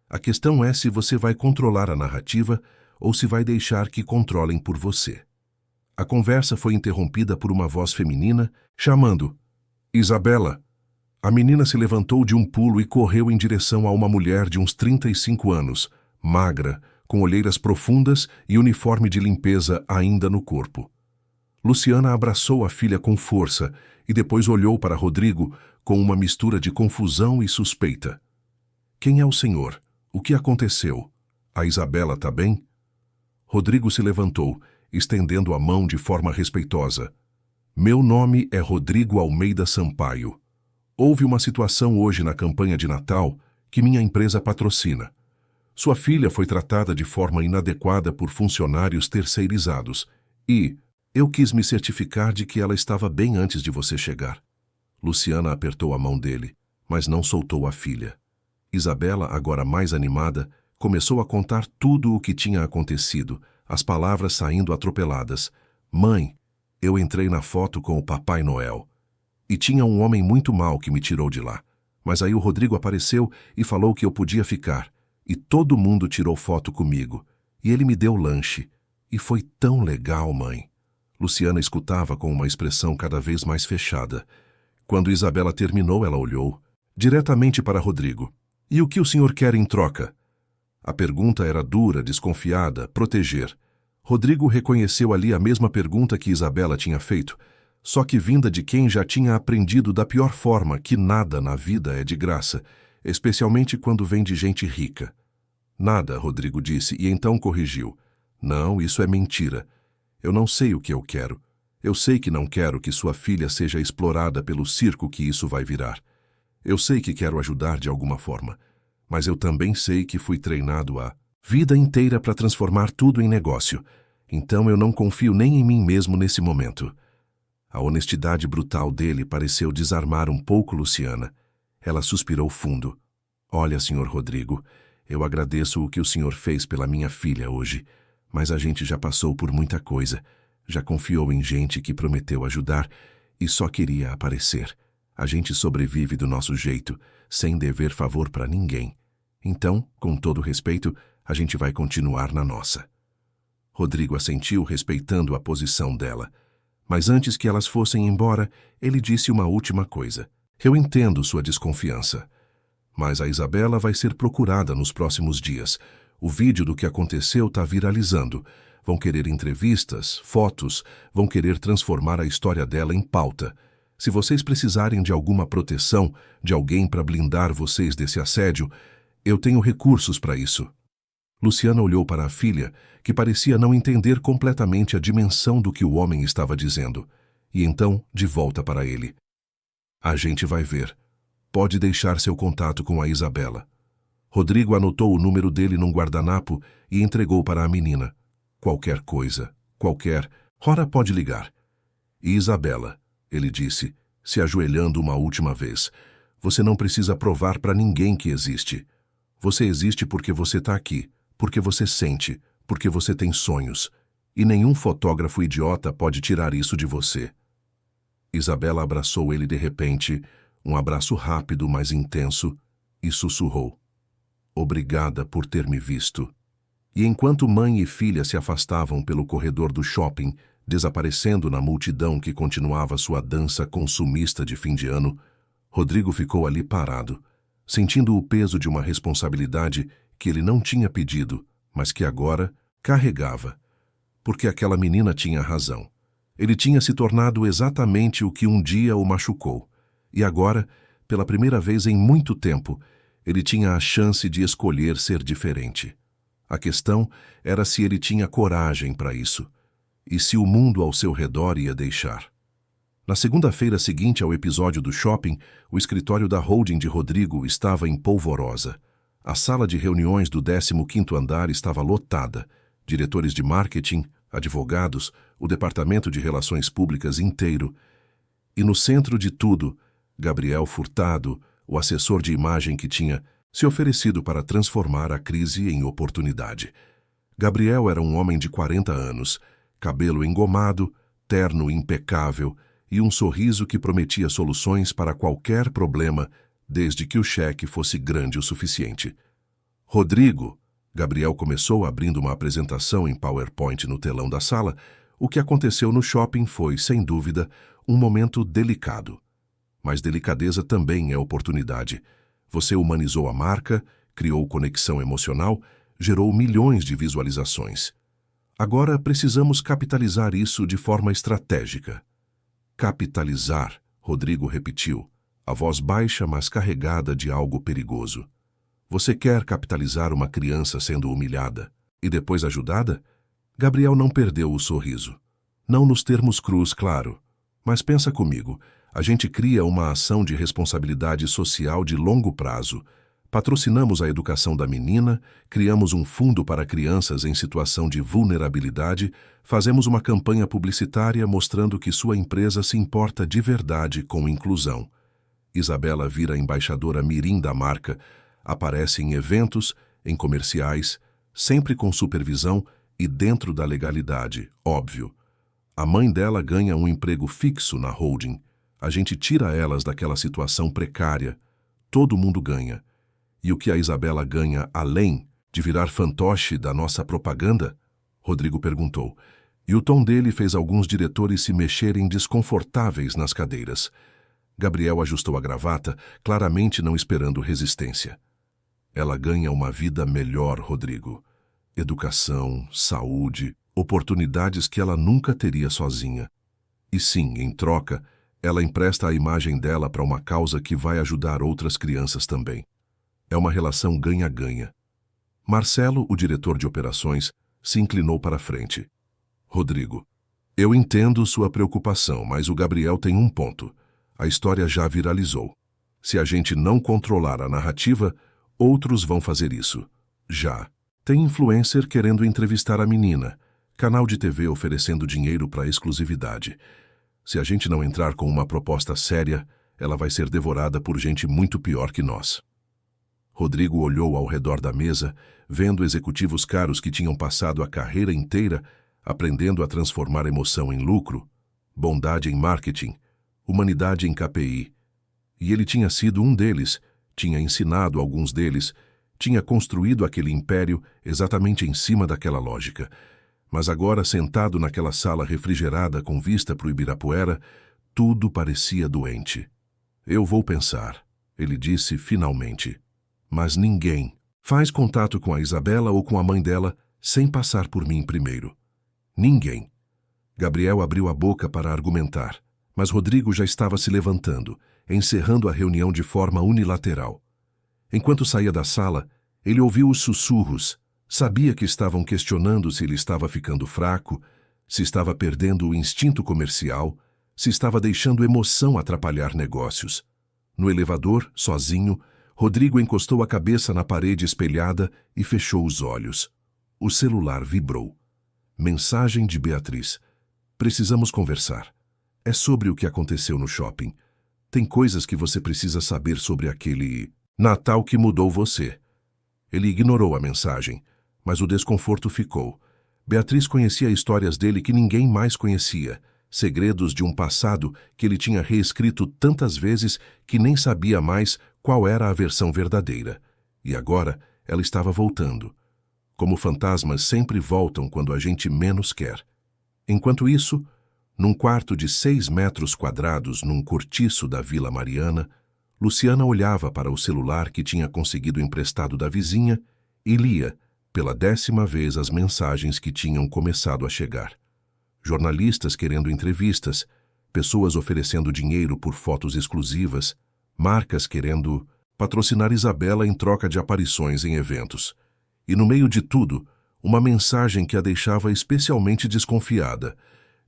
A questão é se você vai controlar a narrativa ou se vai deixar que controlem por você. A conversa foi interrompida por uma voz feminina, chamando, Isabela. A menina se levantou de um pulo e correu em direção a uma mulher de uns 35 anos, magra, com olheiras profundas e uniforme de limpeza ainda no corpo. Luciana abraçou a filha com força e depois olhou para Rodrigo com uma mistura de confusão e suspeita. Quem é o senhor? O que aconteceu? A Isabela está bem? Rodrigo se levantou, estendendo a mão de forma respeitosa. Meu nome é Rodrigo Almeida Sampaio. Houve uma situação hoje na campanha de Natal que minha empresa patrocina. Sua filha foi tratada de forma inadequada por funcionários terceirizados e eu quis me certificar de que ela estava bem antes de você chegar. Luciana apertou a mão dele, mas não soltou a filha. Isabela, agora mais animada, começou a contar tudo o que tinha acontecido, as palavras saindo atropeladas. Mãe, eu entrei na foto com o Papai Noel. E tinha um homem muito mau que me tirou de lá. Mas aí o Rodrigo apareceu e falou que eu podia ficar. E todo mundo tirou foto comigo. E ele me deu lanche. E foi tão legal, mãe. Luciana escutava com uma expressão cada vez mais fechada. Quando Isabela terminou, ela olhou diretamente para Rodrigo. E o que o senhor quer em troca? A pergunta era dura, desconfiada, proteger. Rodrigo reconheceu ali a mesma pergunta que Isabela tinha feito, só que vinda de quem já tinha aprendido da pior forma que nada na vida é de graça, especialmente quando vem de gente rica. Nada, Rodrigo disse, e então corrigiu. Não, isso é mentira. Eu não sei o que eu quero. Eu sei que não quero que sua filha seja explorada pelo circo que isso vai virar. Eu sei que quero ajudar de alguma forma, mas eu também sei que fui treinado a vida inteira para transformar tudo em negócio. Então eu não confio nem em mim mesmo nesse momento. A honestidade brutal dele pareceu desarmar um pouco Luciana. Ela suspirou fundo. Olha, senhor Rodrigo, eu agradeço o que o senhor fez pela minha filha hoje, mas a gente já passou por muita coisa. Já confiou em gente que prometeu ajudar e só queria aparecer. A gente sobrevive do nosso jeito, sem dever favor para ninguém. Então, com todo respeito, a gente vai continuar na nossa. Rodrigo assentiu, respeitando a posição dela. Mas antes que elas fossem embora, ele disse uma última coisa. Eu entendo sua desconfiança. Mas a Isabela vai ser procurada nos próximos dias. O vídeo do que aconteceu está viralizando. Vão querer entrevistas, fotos, vão querer transformar a história dela em pauta. Se vocês precisarem de alguma proteção, de alguém para blindar vocês desse assédio, eu tenho recursos para isso. Luciana olhou para a filha, que parecia não entender completamente a dimensão do que o homem estava dizendo, e então de volta para ele. A gente vai ver. Pode deixar seu contato com a Isabela. Rodrigo anotou o número dele num guardanapo e entregou para a menina. Qualquer coisa, hora pode ligar. E Isabela, ele disse, se ajoelhando uma última vez, você não precisa provar para ninguém que existe. Você existe porque você está aqui, porque você sente, porque você tem sonhos. E nenhum fotógrafo idiota pode tirar isso de você. Isabela abraçou ele de repente, um abraço rápido, mas intenso, e sussurrou. Obrigada por ter me visto. E enquanto mãe e filha se afastavam pelo corredor do shopping, desaparecendo na multidão que continuava sua dança consumista de fim de ano, Rodrigo ficou ali parado, sentindo o peso de uma responsabilidade que ele não tinha pedido, mas que agora carregava. Porque aquela menina tinha razão. Ele tinha se tornado exatamente o que um dia o machucou. E agora, pela primeira vez em muito tempo, ele tinha a chance de escolher ser diferente. A questão era se ele tinha coragem para isso, e se o mundo ao seu redor ia deixar. Na segunda-feira seguinte ao episódio do shopping, o escritório da holding de Rodrigo estava em polvorosa. A sala de reuniões do 15º andar estava lotada. Diretores de marketing, advogados, o departamento de relações públicas inteiro. E no centro de tudo, Gabriel Furtado, o assessor de imagem que tinha se oferecido para transformar a crise em oportunidade. Gabriel era um homem de 40 anos, cabelo engomado, terno impecável e um sorriso que prometia soluções para qualquer problema, desde que o cheque fosse grande o suficiente. Rodrigo, Gabriel começou abrindo uma apresentação em PowerPoint no telão da sala. O que aconteceu no shopping foi, sem dúvida, um momento delicado. Mas delicadeza também é oportunidade. Você humanizou a marca, criou conexão emocional, gerou milhões de visualizações. Agora precisamos capitalizar isso de forma estratégica. Capitalizar, Rodrigo repetiu, a voz baixa, mas carregada de algo perigoso. Você quer capitalizar uma criança sendo humilhada e depois ajudada? Gabriel não perdeu o sorriso. Não nos termos crus, claro. Mas pensa comigo, a gente cria uma ação de responsabilidade social de longo prazo. Patrocinamos a educação da menina, criamos um fundo para crianças em situação de vulnerabilidade, fazemos uma campanha publicitária mostrando que sua empresa se importa de verdade com inclusão. Isabela vira embaixadora mirim da marca, aparece em eventos, em comerciais, sempre com supervisão e dentro da legalidade, óbvio. A mãe dela ganha um emprego fixo na holding. A gente tira elas daquela situação precária. Todo mundo ganha. E o que a Isabela ganha além de virar fantoche da nossa propaganda? Rodrigo perguntou, e o tom dele fez alguns diretores se mexerem desconfortáveis nas cadeiras. Gabriel ajustou a gravata, claramente não esperando resistência. Ela ganha uma vida melhor, Rodrigo. Educação, saúde, oportunidades que ela nunca teria sozinha. E sim, em troca, ela empresta a imagem dela para uma causa que vai ajudar outras crianças também. É uma relação ganha-ganha. Marcelo, o diretor de operações, se inclinou para a frente. Rodrigo, eu entendo sua preocupação, mas o Gabriel tem um ponto. A história já viralizou. Se a gente não controlar a narrativa, outros vão fazer isso. Já. Tem influencer querendo entrevistar a menina. Canal de TV oferecendo dinheiro para exclusividade. Se a gente não entrar com uma proposta séria, ela vai ser devorada por gente muito pior que nós. Rodrigo olhou ao redor da mesa, vendo executivos caros que tinham passado a carreira inteira aprendendo a transformar emoção em lucro, bondade em marketing, humanidade em KPI. E ele tinha sido um deles, tinha ensinado alguns deles, tinha construído aquele império exatamente em cima daquela lógica. Mas agora, sentado naquela sala refrigerada com vista para o Ibirapuera, tudo parecia doente. Eu vou pensar, ele disse finalmente. Mas ninguém faz contato com a Isabela ou com a mãe dela sem passar por mim primeiro. Ninguém. Gabriel abriu a boca para argumentar, mas Rodrigo já estava se levantando, encerrando a reunião de forma unilateral. Enquanto saía da sala, ele ouviu os sussurros. Sabia que estavam questionando se ele estava ficando fraco, se estava perdendo o instinto comercial, se estava deixando emoção atrapalhar negócios. No elevador, sozinho, Rodrigo encostou a cabeça na parede espelhada e fechou os olhos. O celular vibrou. Mensagem de Beatriz. Precisamos conversar. É sobre o que aconteceu no shopping. Tem coisas que você precisa saber sobre aquele Natal que mudou você. Ele ignorou a mensagem, mas o desconforto ficou. Beatriz conhecia histórias dele que ninguém mais conhecia, segredos de um passado que ele tinha reescrito tantas vezes que nem sabia mais qual era a versão verdadeira. E agora ela estava voltando. Como fantasmas sempre voltam quando a gente menos quer. Enquanto isso, num quarto de 6 metros quadrados num cortiço da Vila Mariana, Luciana olhava para o celular que tinha conseguido emprestado da vizinha e lia, pela 10ª vez, as mensagens que tinham começado a chegar. Jornalistas querendo entrevistas, pessoas oferecendo dinheiro por fotos exclusivas, marcas querendo patrocinar Isabela em troca de aparições em eventos. E no meio de tudo, uma mensagem que a deixava especialmente desconfiada,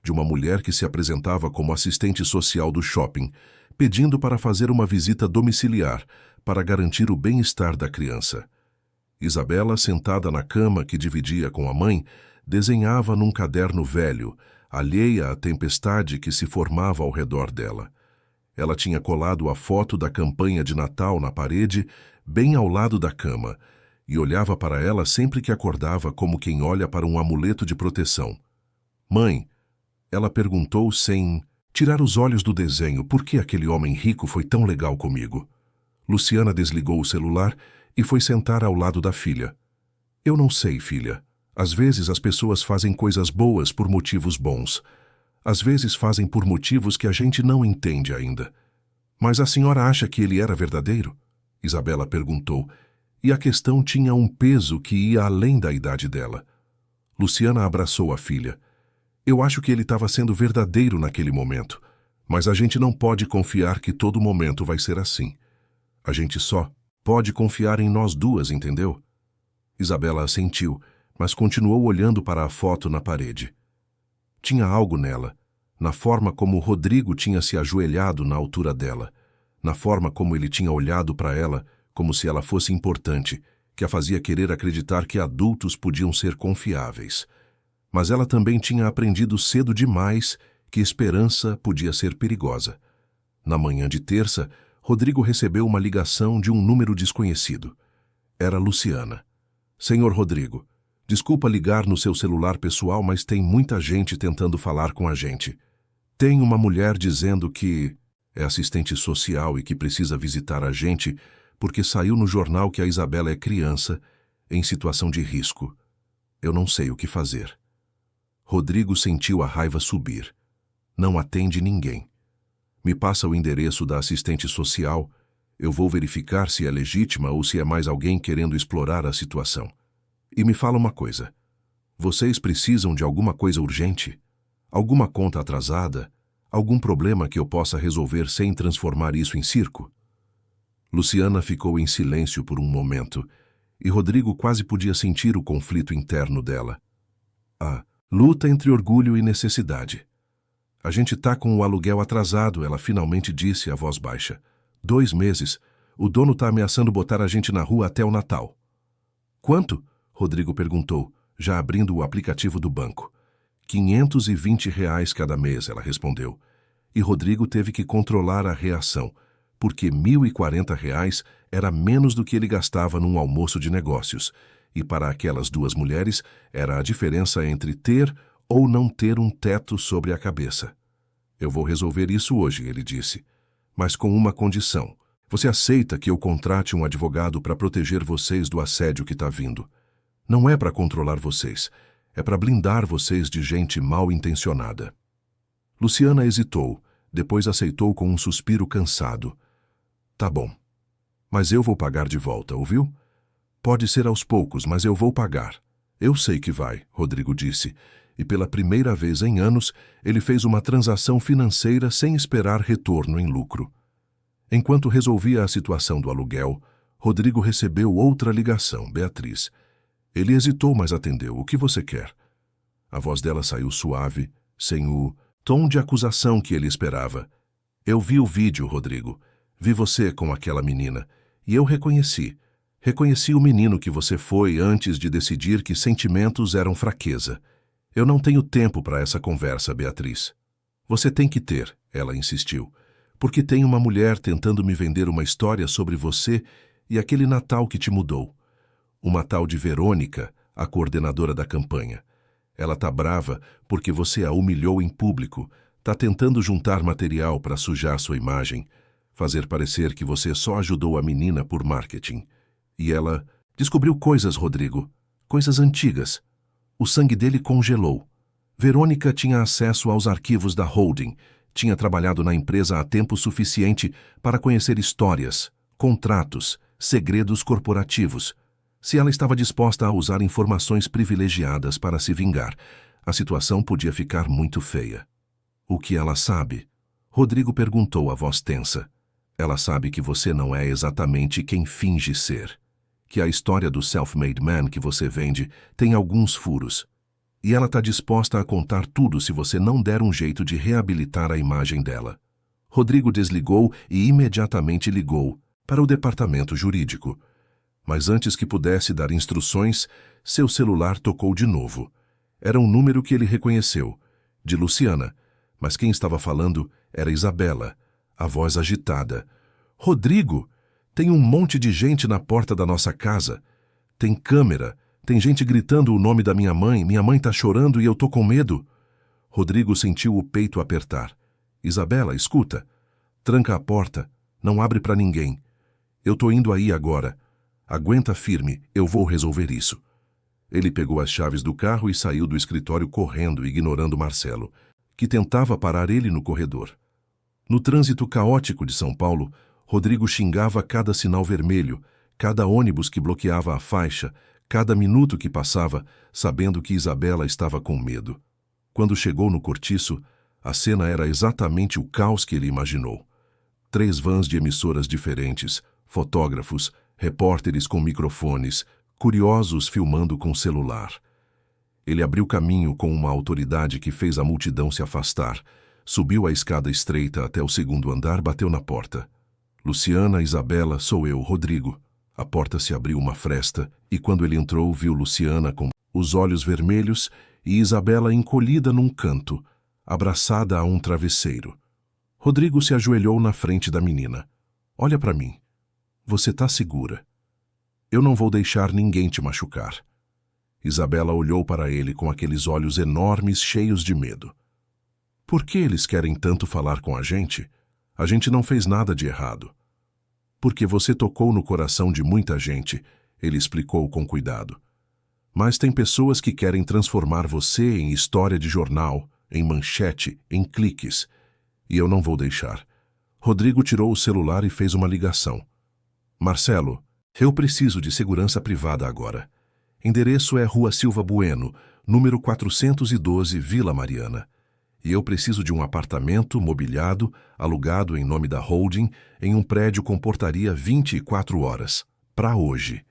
de uma mulher que se apresentava como assistente social do shopping, pedindo para fazer uma visita domiciliar para garantir o bem-estar da criança. Isabela, sentada na cama que dividia com a mãe, desenhava num caderno velho, alheia à tempestade que se formava ao redor dela. Ela tinha colado a foto da campanha de Natal na parede, bem ao lado da cama, e olhava para ela sempre que acordava como quem olha para um amuleto de proteção. Mãe, ela perguntou sem tirar os olhos do desenho por que aquele homem rico foi tão legal comigo. Luciana desligou o celular e foi sentar ao lado da filha. Eu não sei, filha. Às vezes as pessoas fazem coisas boas por motivos bons. Às vezes fazem por motivos que a gente não entende ainda. Mas a senhora acha que ele era verdadeiro? Isabela perguntou, e a questão tinha um peso que ia além da idade dela. Luciana abraçou a filha. Eu acho que ele estava sendo verdadeiro naquele momento, mas a gente não pode confiar que todo momento vai ser assim. A gente só pode confiar em nós duas, entendeu? Isabela assentiu, mas continuou olhando para a foto na parede. Tinha algo nela, na forma como Rodrigo tinha se ajoelhado na altura dela, na forma como ele tinha olhado para ela como se ela fosse importante, que a fazia querer acreditar que adultos podiam ser confiáveis. Mas ela também tinha aprendido cedo demais que esperança podia ser perigosa. Na manhã de terça, Rodrigo recebeu uma ligação de um número desconhecido. Era Luciana. Senhor Rodrigo, desculpa ligar no seu celular pessoal, mas tem muita gente tentando falar com a gente. Tem uma mulher dizendo que é assistente social e que precisa visitar a gente porque saiu no jornal que a Isabela é criança, em situação de risco. Eu não sei o que fazer. Rodrigo sentiu a raiva subir. Não atende ninguém. Me passa o endereço da assistente social. Eu vou verificar se é legítima ou se é mais alguém querendo explorar a situação. E me fala uma coisa. Vocês precisam de alguma coisa urgente? Alguma conta atrasada? Algum problema que eu possa resolver sem transformar isso em circo? Luciana ficou em silêncio por um momento, e Rodrigo quase podia sentir o conflito interno dela. A luta entre orgulho e necessidade. A gente tá com o aluguel atrasado, ela finalmente disse a voz baixa. 2 meses. O dono tá ameaçando botar a gente na rua até o Natal. Quanto? Rodrigo perguntou, já abrindo o aplicativo do banco. R$ 520 cada mês, ela respondeu. E Rodrigo teve que controlar a reação, porque R$ 1.040 era menos do que ele gastava num almoço de negócios, e para aquelas 2 mulheres era a diferença entre ter ou não ter um teto sobre a cabeça. Eu vou resolver isso hoje, ele disse, mas com uma condição. Você aceita que eu contrate um advogado para proteger vocês do assédio que está vindo? Não é para controlar vocês, é para blindar vocês de gente mal intencionada. Luciana hesitou, depois aceitou com um suspiro cansado. Tá bom, mas eu vou pagar de volta, ouviu? Pode ser aos poucos, mas eu vou pagar. Eu sei que vai, Rodrigo disse, e pela primeira vez em anos ele fez uma transação financeira sem esperar retorno em lucro. Enquanto resolvia a situação do aluguel, Rodrigo recebeu outra ligação, Beatriz. Ele hesitou, mas atendeu. O que você quer? A voz dela saiu suave, sem o tom de acusação que ele esperava. Eu vi o vídeo, Rodrigo. Vi você com aquela menina. E eu reconheci. Reconheci o menino que você foi antes de decidir que sentimentos eram fraqueza. Eu não tenho tempo para essa conversa, Beatriz. Você tem que ter, ela insistiu. Porque tem uma mulher tentando me vender uma história sobre você e aquele Natal que te mudou. Uma tal de Verônica, a coordenadora da campanha. Ela tá brava porque você a humilhou em público, tá tentando juntar material para sujar sua imagem, fazer parecer que você só ajudou a menina por marketing. E ela descobriu coisas, Rodrigo, coisas antigas. O sangue dele congelou. Verônica tinha acesso aos arquivos da holding, tinha trabalhado na empresa há tempo suficiente para conhecer histórias, contratos, segredos corporativos. Se ela estava disposta a usar informações privilegiadas para se vingar, a situação podia ficar muito feia. O que ela sabe? Rodrigo perguntou a voz tensa. Ela sabe que você não é exatamente quem finge ser. Que a história do self-made man que você vende tem alguns furos. E ela está disposta a contar tudo se você não der um jeito de reabilitar a imagem dela. Rodrigo desligou e imediatamente ligou para o departamento jurídico. Mas antes que pudesse dar instruções, seu celular tocou de novo. Era um número que ele reconheceu, de Luciana, mas quem estava falando era Isabela, a voz agitada. Rodrigo, tem um monte de gente na porta da nossa casa. Tem câmera, tem gente gritando o nome da minha mãe tá chorando e eu tô com medo. Rodrigo sentiu o peito apertar. Isabela, escuta. Tranca a porta, não abre para ninguém. Eu tô indo aí agora. Aguenta firme, eu vou resolver isso. Ele pegou as chaves do carro e saiu do escritório correndo, ignorando Marcelo, que tentava parar ele no corredor. No trânsito caótico de São Paulo, Rodrigo xingava cada sinal vermelho, cada ônibus que bloqueava a faixa, cada minuto que passava, sabendo que Isabela estava com medo. Quando chegou no cortiço, a cena era exatamente o caos que ele imaginou. 3 vans de emissoras diferentes, fotógrafos, repórteres com microfones, curiosos filmando com celular. Ele abriu caminho com uma autoridade que fez a multidão se afastar, subiu a escada estreita até o 2º andar, bateu na porta. Luciana, Isabela, sou eu, Rodrigo. A porta se abriu uma fresta e quando ele entrou viu Luciana com os olhos vermelhos e Isabela encolhida num canto, abraçada a um travesseiro. Rodrigo se ajoelhou na frente da menina. Olha para mim. Você tá segura. Eu não vou deixar ninguém te machucar. Isabela olhou para ele com aqueles olhos enormes cheios de medo. Por que eles querem tanto falar com a gente? A gente não fez nada de errado. Porque você tocou no coração de muita gente, ele explicou com cuidado. Mas tem pessoas que querem transformar você em história de jornal, em manchete, em cliques. E eu não vou deixar. Rodrigo tirou o celular e fez uma ligação. Marcelo, eu preciso de segurança privada agora. Endereço é Rua Silva Bueno, número 412, Vila Mariana. E eu preciso de um apartamento mobiliado, alugado em nome da holding, em um prédio com portaria 24 horas, para hoje.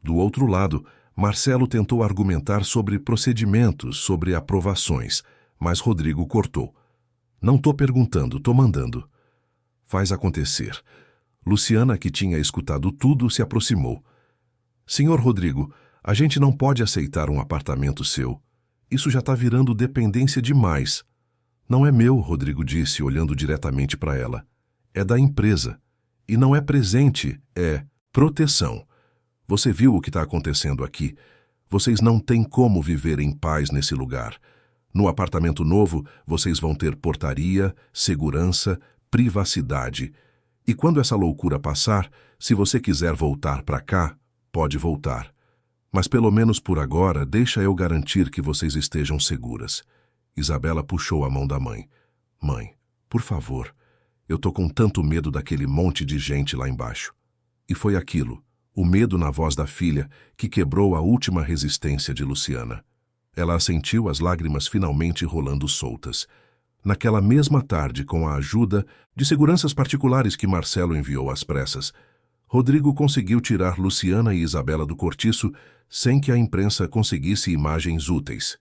Do outro lado, Marcelo tentou argumentar sobre procedimentos, sobre aprovações, mas Rodrigo cortou. Não tô perguntando, tô mandando. Faz acontecer. Luciana, que tinha escutado tudo, se aproximou. Senhor Rodrigo, a gente não pode aceitar um apartamento seu. Isso já está virando dependência demais. Não é meu, Rodrigo disse, olhando diretamente para ela. É da empresa. E não é presente, é proteção. Você viu o que está acontecendo aqui? Vocês não têm como viver em paz nesse lugar. No apartamento novo, vocês vão ter portaria, segurança, privacidade. E quando essa loucura passar, se você quiser voltar para cá, pode voltar. Mas pelo menos por agora, deixa eu garantir que vocês estejam seguras. Isabela puxou a mão da mãe. Mãe, por favor, eu tô com tanto medo daquele monte de gente lá embaixo. E foi aquilo, o medo na voz da filha, que quebrou a última resistência de Luciana. Ela assentiu, as lágrimas finalmente rolando soltas. Naquela mesma tarde, com a ajuda de seguranças particulares que Marcelo enviou às pressas, Rodrigo conseguiu tirar Luciana e Isabela do cortiço sem que a imprensa conseguisse imagens úteis.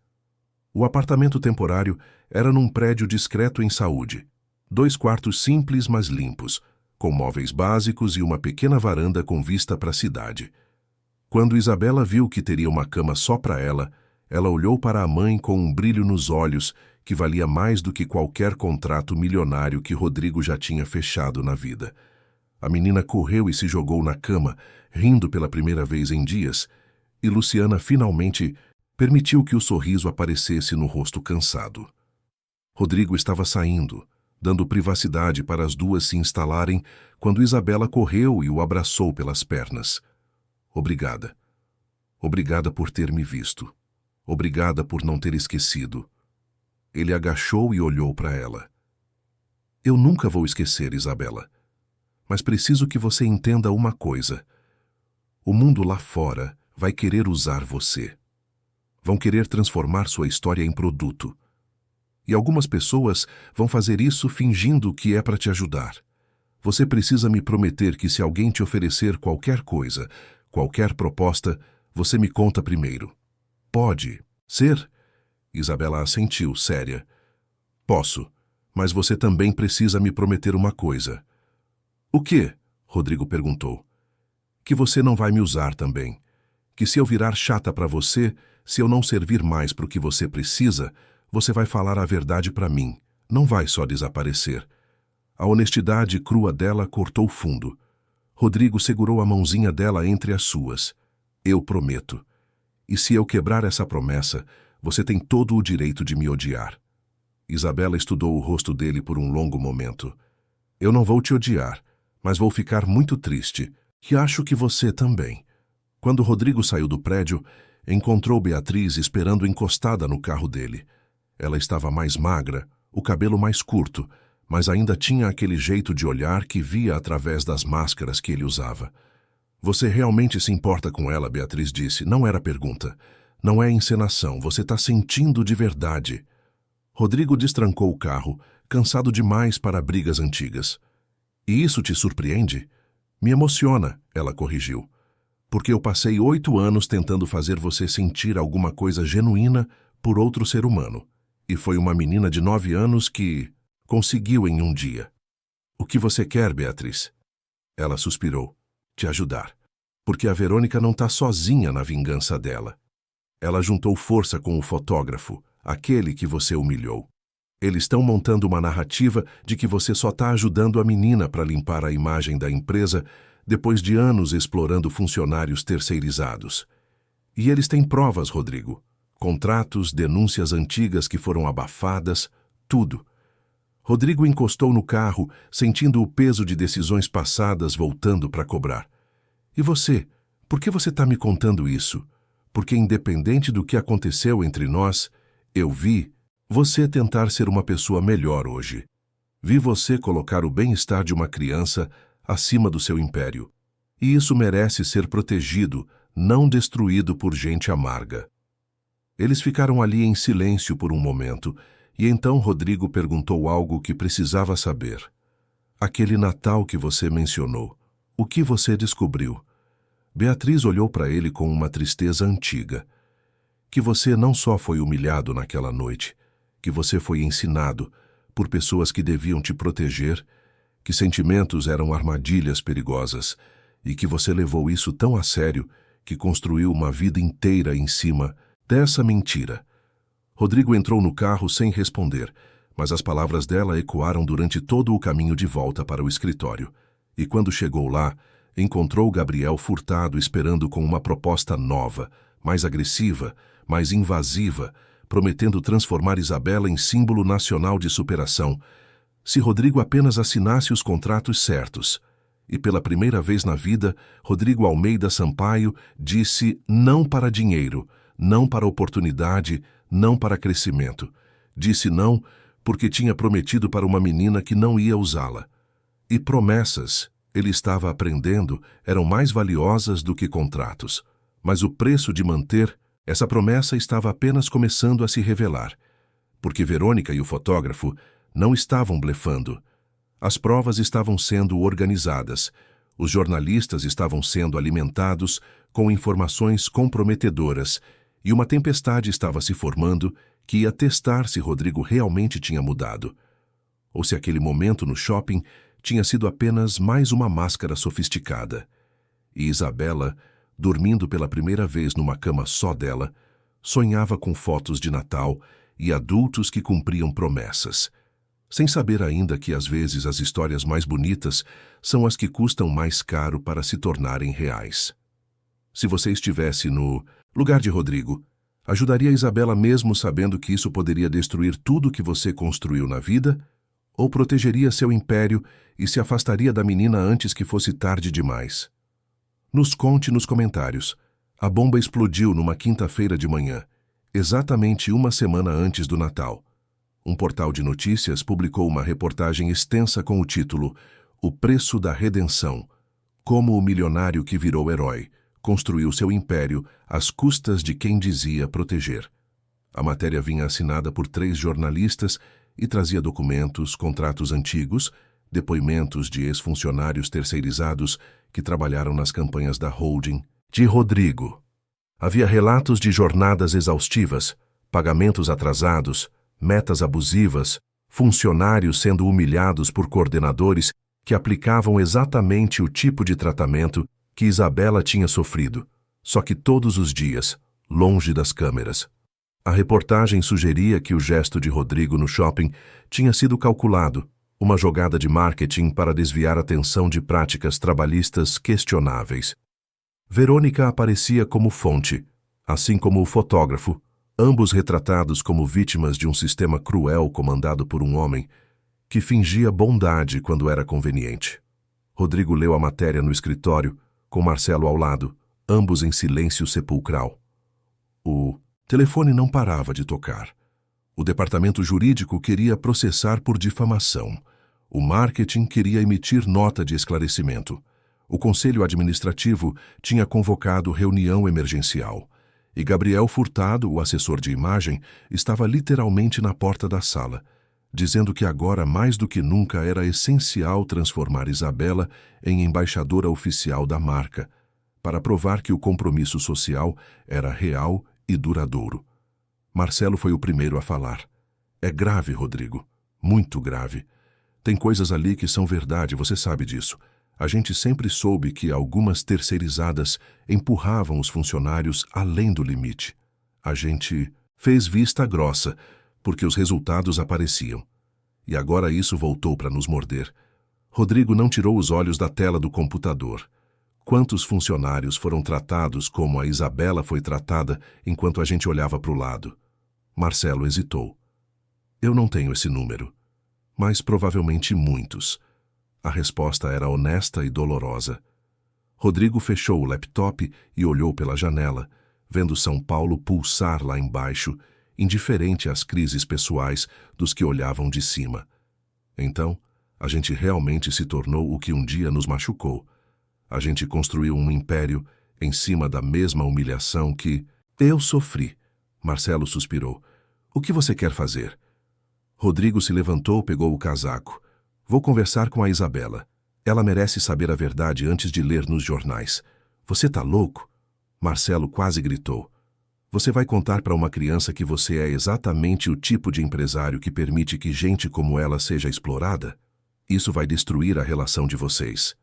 O apartamento temporário era num prédio discreto em Saúde. 2 quartos simples, mas limpos, com móveis básicos e uma pequena varanda com vista para a cidade. Quando Isabela viu que teria uma cama só para ela, ela olhou para a mãe com um brilho nos olhos que valia mais do que qualquer contrato milionário que Rodrigo já tinha fechado na vida. A menina correu e se jogou na cama, rindo pela primeira vez em dias, e Luciana finalmente permitiu que o sorriso aparecesse no rosto cansado. Rodrigo estava saindo, dando privacidade para as duas se instalarem, quando Isabela correu e o abraçou pelas pernas. Obrigada. Obrigada por ter me visto. Obrigada por não ter esquecido. Ele agachou e olhou para ela. Eu nunca vou esquecer, Isabela. Mas preciso que você entenda uma coisa. O mundo lá fora vai querer usar você. Vão querer transformar sua história em produto. E algumas pessoas vão fazer isso fingindo que é para te ajudar. Você precisa me prometer que se alguém te oferecer qualquer coisa, qualquer proposta, você me conta primeiro. Pode ser? Isabela assentiu, séria. Posso, mas você também precisa me prometer uma coisa. O quê? Rodrigo perguntou. Que você não vai me usar também. Que se eu virar chata para você, se eu não servir mais para o que você precisa, você vai falar a verdade para mim. Não vai só desaparecer. A honestidade crua dela cortou fundo. Rodrigo segurou a mãozinha dela entre as suas. Eu prometo. E se eu quebrar essa promessa, você tem todo o direito de me odiar. Isabela estudou o rosto dele por um longo momento. Eu não vou te odiar, mas vou ficar muito triste, e acho que você também. Quando Rodrigo saiu do prédio, encontrou Beatriz esperando encostada no carro dele. Ela estava mais magra, o cabelo mais curto, mas ainda tinha aquele jeito de olhar que via através das máscaras que ele usava. Você realmente se importa com ela, Beatriz disse. Não era pergunta. Não é encenação, você está sentindo de verdade. Rodrigo destrancou o carro, cansado demais para brigas antigas. E isso te surpreende? Me emociona, ela corrigiu. Porque eu passei 8 anos tentando fazer você sentir alguma coisa genuína por outro ser humano. E foi uma menina de 9 anos que conseguiu em um dia. O que você quer, Beatriz? Ela suspirou. Te ajudar. Porque a Verônica não está sozinha na vingança dela. Ela juntou força com o fotógrafo, aquele que você humilhou. Eles estão montando uma narrativa de que você só está ajudando a menina para limpar a imagem da empresa depois de anos explorando funcionários terceirizados. E eles têm provas, Rodrigo. Contratos, denúncias antigas que foram abafadas, tudo. Rodrigo encostou no carro, sentindo o peso de decisões passadas voltando para cobrar. E você? Por que você está me contando isso? Porque independente do que aconteceu entre nós, eu vi você tentar ser uma pessoa melhor hoje. Vi você colocar o bem-estar de uma criança acima do seu império. E isso merece ser protegido, não destruído por gente amarga. Eles ficaram ali em silêncio por um momento, e então Rodrigo perguntou algo que precisava saber. Aquele Natal que você mencionou, o que você descobriu? Beatriz olhou para ele com uma tristeza antiga. Que você não só foi humilhado naquela noite, que você foi ensinado por pessoas que deviam te proteger, que sentimentos eram armadilhas perigosas, e que você levou isso tão a sério que construiu uma vida inteira em cima dessa mentira. Rodrigo entrou no carro sem responder, mas as palavras dela ecoaram durante todo o caminho de volta para o escritório. E quando chegou lá, encontrou Gabriel Furtado esperando com uma proposta nova, mais agressiva, mais invasiva, prometendo transformar Isabela em símbolo nacional de superação, se Rodrigo apenas assinasse os contratos certos. E pela primeira vez na vida, Rodrigo Almeida Sampaio disse não para dinheiro, não para oportunidade, não para crescimento. Disse não porque tinha prometido para uma menina que não ia usá-la. E promessas, ele estava aprendendo, eram mais valiosas do que contratos. Mas o preço de manter essa promessa estava apenas começando a se revelar. Porque Verônica e o fotógrafo não estavam blefando. As provas estavam sendo organizadas. Os jornalistas estavam sendo alimentados com informações comprometedoras e uma tempestade estava se formando que ia testar se Rodrigo realmente tinha mudado. Ou se aquele momento no shopping tinha sido apenas mais uma máscara sofisticada. E Isabela, dormindo pela primeira vez numa cama só dela, sonhava com fotos de Natal e adultos que cumpriam promessas, sem saber ainda que às vezes as histórias mais bonitas são as que custam mais caro para se tornarem reais. Se você estivesse no lugar de Rodrigo, ajudaria Isabela mesmo sabendo que isso poderia destruir tudo que você construiu na vida? Ou protegeria seu império e se afastaria da menina antes que fosse tarde demais? Nos conte nos comentários. A bomba explodiu numa quinta-feira de manhã, exatamente uma semana antes do Natal. Um portal de notícias publicou uma reportagem extensa com o título O Preço da Redenção. Como o milionário que virou herói construiu seu império às custas de quem dizia proteger. A matéria vinha assinada por 3 jornalistas e trazia documentos, contratos antigos, depoimentos de ex-funcionários terceirizados que trabalharam nas campanhas da holding de Rodrigo. Havia relatos de jornadas exaustivas, pagamentos atrasados, metas abusivas, funcionários sendo humilhados por coordenadores que aplicavam exatamente o tipo de tratamento que Isabela tinha sofrido, só que todos os dias, longe das câmeras. A reportagem sugeria que o gesto de Rodrigo no shopping tinha sido calculado, uma jogada de marketing para desviar a atenção de práticas trabalhistas questionáveis. Verônica aparecia como fonte, assim como o fotógrafo, ambos retratados como vítimas de um sistema cruel comandado por um homem que fingia bondade quando era conveniente. Rodrigo leu a matéria no escritório, com Marcelo ao lado, ambos em silêncio sepulcral. O telefone não parava de tocar. O departamento jurídico queria processar por difamação. O marketing queria emitir nota de esclarecimento. O conselho administrativo tinha convocado reunião emergencial. E Gabriel Furtado, o assessor de imagem, estava literalmente na porta da sala, dizendo que agora mais do que nunca era essencial transformar Isabela em embaixadora oficial da marca, para provar que o compromisso social era real e duradouro. Marcelo foi o primeiro a falar. É grave, Rodrigo. Muito grave. Tem coisas ali que são verdade, você sabe disso. A gente sempre soube que algumas terceirizadas empurravam os funcionários além do limite. A gente fez vista grossa, porque os resultados apareciam. E agora isso voltou para nos morder. Rodrigo não tirou os olhos da tela do computador. Quantos funcionários foram tratados como a Isabela foi tratada enquanto a gente olhava para o lado? Marcelo hesitou. Eu não tenho esse número. mas provavelmente muitos. A resposta era honesta e dolorosa. Rodrigo fechou o laptop e olhou pela janela, vendo São Paulo pulsar lá embaixo, indiferente às crises pessoais dos que olhavam de cima. Então, a gente realmente se tornou o que um dia nos machucou. A gente construiu um império em cima da mesma humilhação que eu sofri. Marcelo suspirou. O que você quer fazer? Rodrigo se levantou, pegou o casaco. Vou conversar com a Isabela. Ela merece saber a verdade antes de ler nos jornais. Você tá louco? Marcelo quase gritou. Você vai contar para uma criança que você é exatamente o tipo de empresário que permite que gente como ela seja explorada? Isso vai destruir a relação de vocês.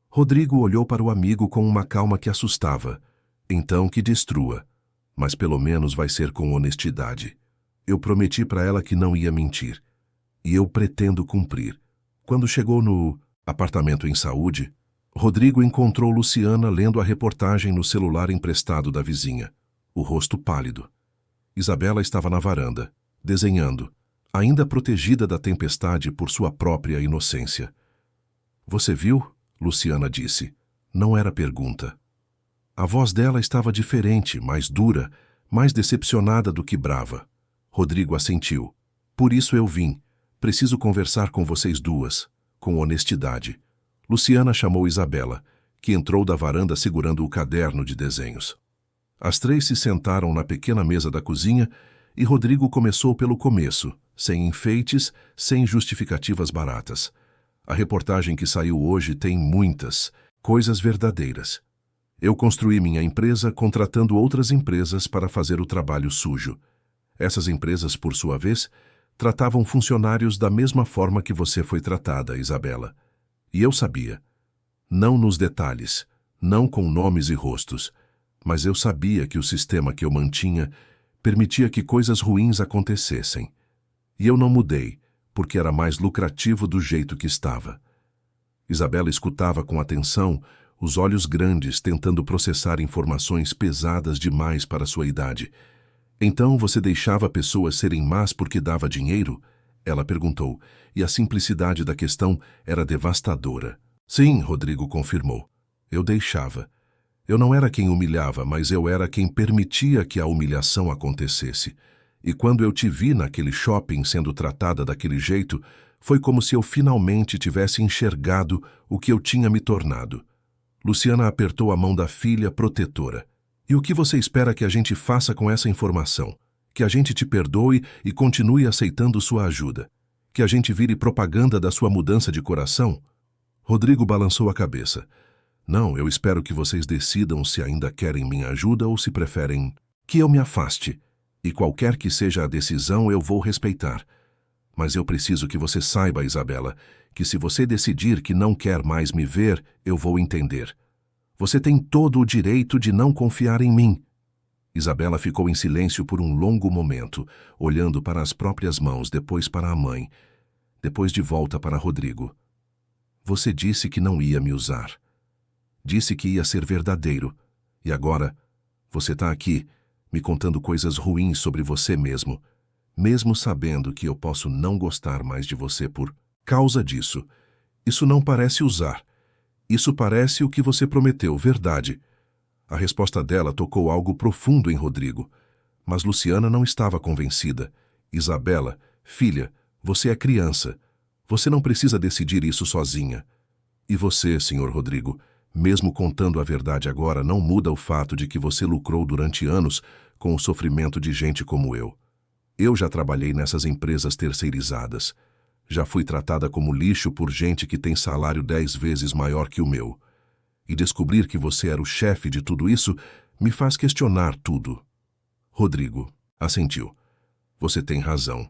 Rodrigo olhou para o amigo com uma calma que assustava. Então que destrua. Mas pelo menos vai ser com honestidade. Eu prometi para ela que não ia mentir. E eu pretendo cumprir. Quando chegou no apartamento em saúde, Rodrigo encontrou Luciana lendo a reportagem no celular emprestado da vizinha, o rosto pálido. Isabela estava na varanda, desenhando, ainda protegida da tempestade por sua própria inocência. Você viu? Luciana disse. Não era pergunta. A voz dela estava diferente, mais dura, mais decepcionada do que brava. Rodrigo assentiu. Por isso eu vim. Preciso conversar com vocês duas, com honestidade. Luciana chamou Isabela, que entrou da varanda segurando o caderno de desenhos. As três se sentaram na pequena mesa da cozinha e Rodrigo começou pelo começo, sem enfeites, sem justificativas baratas. A reportagem que saiu hoje tem muitas coisas verdadeiras. Eu construí minha empresa contratando outras empresas para fazer o trabalho sujo. Essas empresas, por sua vez, tratavam funcionários da mesma forma que você foi tratada, Isabela. E eu sabia. Não nos detalhes, não com nomes e rostos, mas eu sabia que o sistema que eu mantinha permitia que coisas ruins acontecessem. E eu não mudei, porque era mais lucrativo do jeito que estava. Isabela escutava com atenção, os olhos grandes tentando processar informações pesadas demais para sua idade. Então você deixava pessoas serem más porque dava dinheiro? Ela perguntou, e a simplicidade da questão era devastadora. Sim, Rodrigo confirmou. Eu deixava. Eu não era quem humilhava, mas eu era quem permitia que a humilhação acontecesse. E quando eu te vi naquele shopping sendo tratada daquele jeito, foi como se eu finalmente tivesse enxergado o que eu tinha me tornado. Luciana apertou a mão da filha protetora. E o que você espera que a gente faça com essa informação? Que a gente te perdoe e continue aceitando sua ajuda? Que a gente vire propaganda da sua mudança de coração? Rodrigo balançou a cabeça. Não, eu espero que vocês decidam se ainda querem minha ajuda ou se preferem que eu me afaste. E qualquer que seja a decisão, eu vou respeitar. Mas eu preciso que você saiba, Isabela, que se você decidir que não quer mais me ver, eu vou entender. Você tem todo o direito de não confiar em mim. Isabela ficou em silêncio por um longo momento, olhando para as próprias mãos, depois para a mãe, depois de volta para Rodrigo. Você disse que não ia me usar. Disse que ia ser verdadeiro. E agora, você está aqui, me contando coisas ruins sobre você mesmo, mesmo sabendo que eu posso não gostar mais de você por causa disso. Isso não parece usar. Isso parece o que você prometeu, verdade. A resposta dela tocou algo profundo em Rodrigo. Mas Luciana não estava convencida. Isabela, filha, você é criança. Você não precisa decidir isso sozinha. E você, senhor Rodrigo, mesmo contando a verdade agora, não muda o fato de que você lucrou durante anos com o sofrimento de gente como eu. Eu já trabalhei nessas empresas terceirizadas. Já fui tratada como lixo por gente que tem salário 10 vezes maior que o meu. E descobrir que você era o chefe de tudo isso me faz questionar tudo. Rodrigo assentiu. Você tem razão.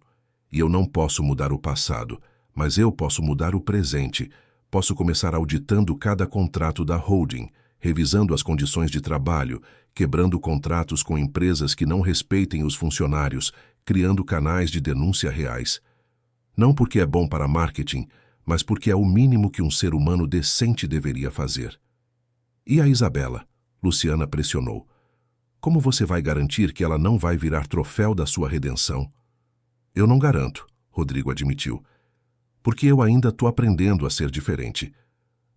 E eu não posso mudar o passado, mas eu posso mudar o presente. Posso começar auditando cada contrato da holding, revisando as condições de trabalho, quebrando contratos com empresas que não respeitem os funcionários, criando canais de denúncia reais. Não porque é bom para marketing, mas porque é o mínimo que um ser humano decente deveria fazer. E a Isabela? Luciana pressionou. Como você vai garantir que ela não vai virar troféu da sua redenção? Eu não garanto, Rodrigo admitiu. porque eu ainda estou aprendendo a ser diferente.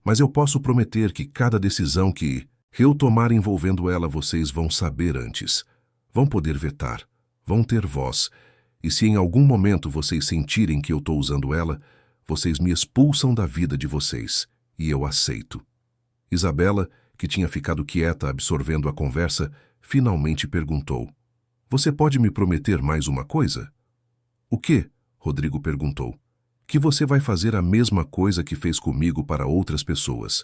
Mas eu posso prometer que cada decisão que eu tomar envolvendo ela, vocês vão saber antes. Vão poder vetar, vão ter voz, e se em algum momento vocês sentirem que eu estou usando ela, vocês me expulsam da vida de vocês, e eu aceito. Isabela, que tinha ficado quieta absorvendo a conversa, finalmente perguntou: Você pode me prometer mais uma coisa? O quê? Rodrigo perguntou. Que você vai fazer a mesma coisa que fez comigo para outras pessoas.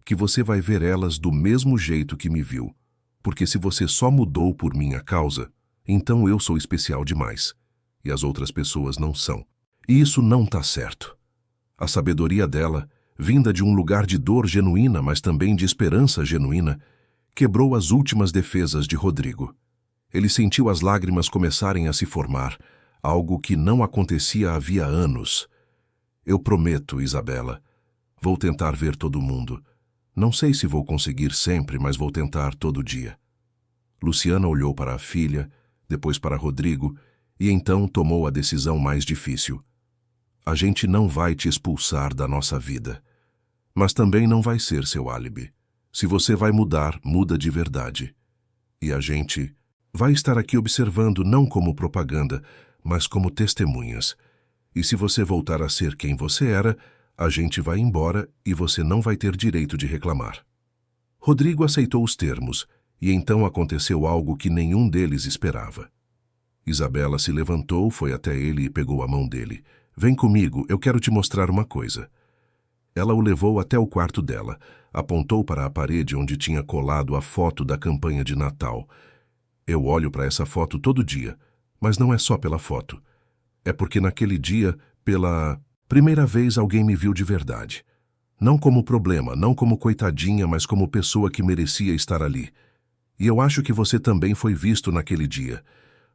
Que você vai ver elas do mesmo jeito que me viu. Porque se você só mudou por minha causa, então eu sou especial demais. E as outras pessoas não são. E isso não está certo. A sabedoria dela, vinda de um lugar de dor genuína, mas também de esperança genuína, quebrou as últimas defesas de Rodrigo. Ele sentiu as lágrimas começarem a se formar, algo que não acontecia havia anos. Eu prometo, Isabela. Vou tentar ver todo mundo. Não sei se vou conseguir sempre, mas vou tentar todo dia. Luciana olhou para a filha, depois para Rodrigo, e então tomou a decisão mais difícil. A gente não vai te expulsar da nossa vida. Mas também não vai ser seu álibi. Se você vai mudar, muda de verdade. E a gente vai estar aqui observando não como propaganda, mas como testemunhas. E se você voltar a ser quem você era, a gente vai embora e você não vai ter direito de reclamar. Rodrigo aceitou os termos, e então aconteceu algo que nenhum deles esperava. Isabela se levantou, foi até ele e pegou a mão dele. Vem comigo, eu quero te mostrar uma coisa. Ela o levou até o quarto dela, apontou para a parede onde tinha colado a foto da campanha de Natal. Eu olho para essa foto todo dia, mas não é só pela foto. É porque naquele dia, pela primeira vez, alguém me viu de verdade. Não como problema, não como coitadinha, mas como pessoa que merecia estar ali. E eu acho que você também foi visto naquele dia.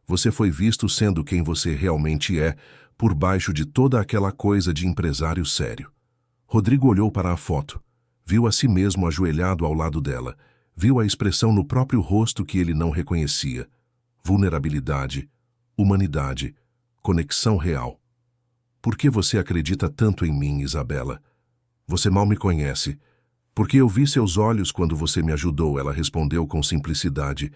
Você foi visto sendo quem você realmente é, por baixo de toda aquela coisa de empresário sério. Rodrigo olhou para a foto, viu a si mesmo ajoelhado ao lado dela, viu a expressão no próprio rosto que ele não reconhecia. Vulnerabilidade, humanidade, conexão real. Por que você acredita tanto em mim, Isabela? Você mal me conhece. Porque eu vi seus olhos quando você me ajudou, ela respondeu com simplicidade.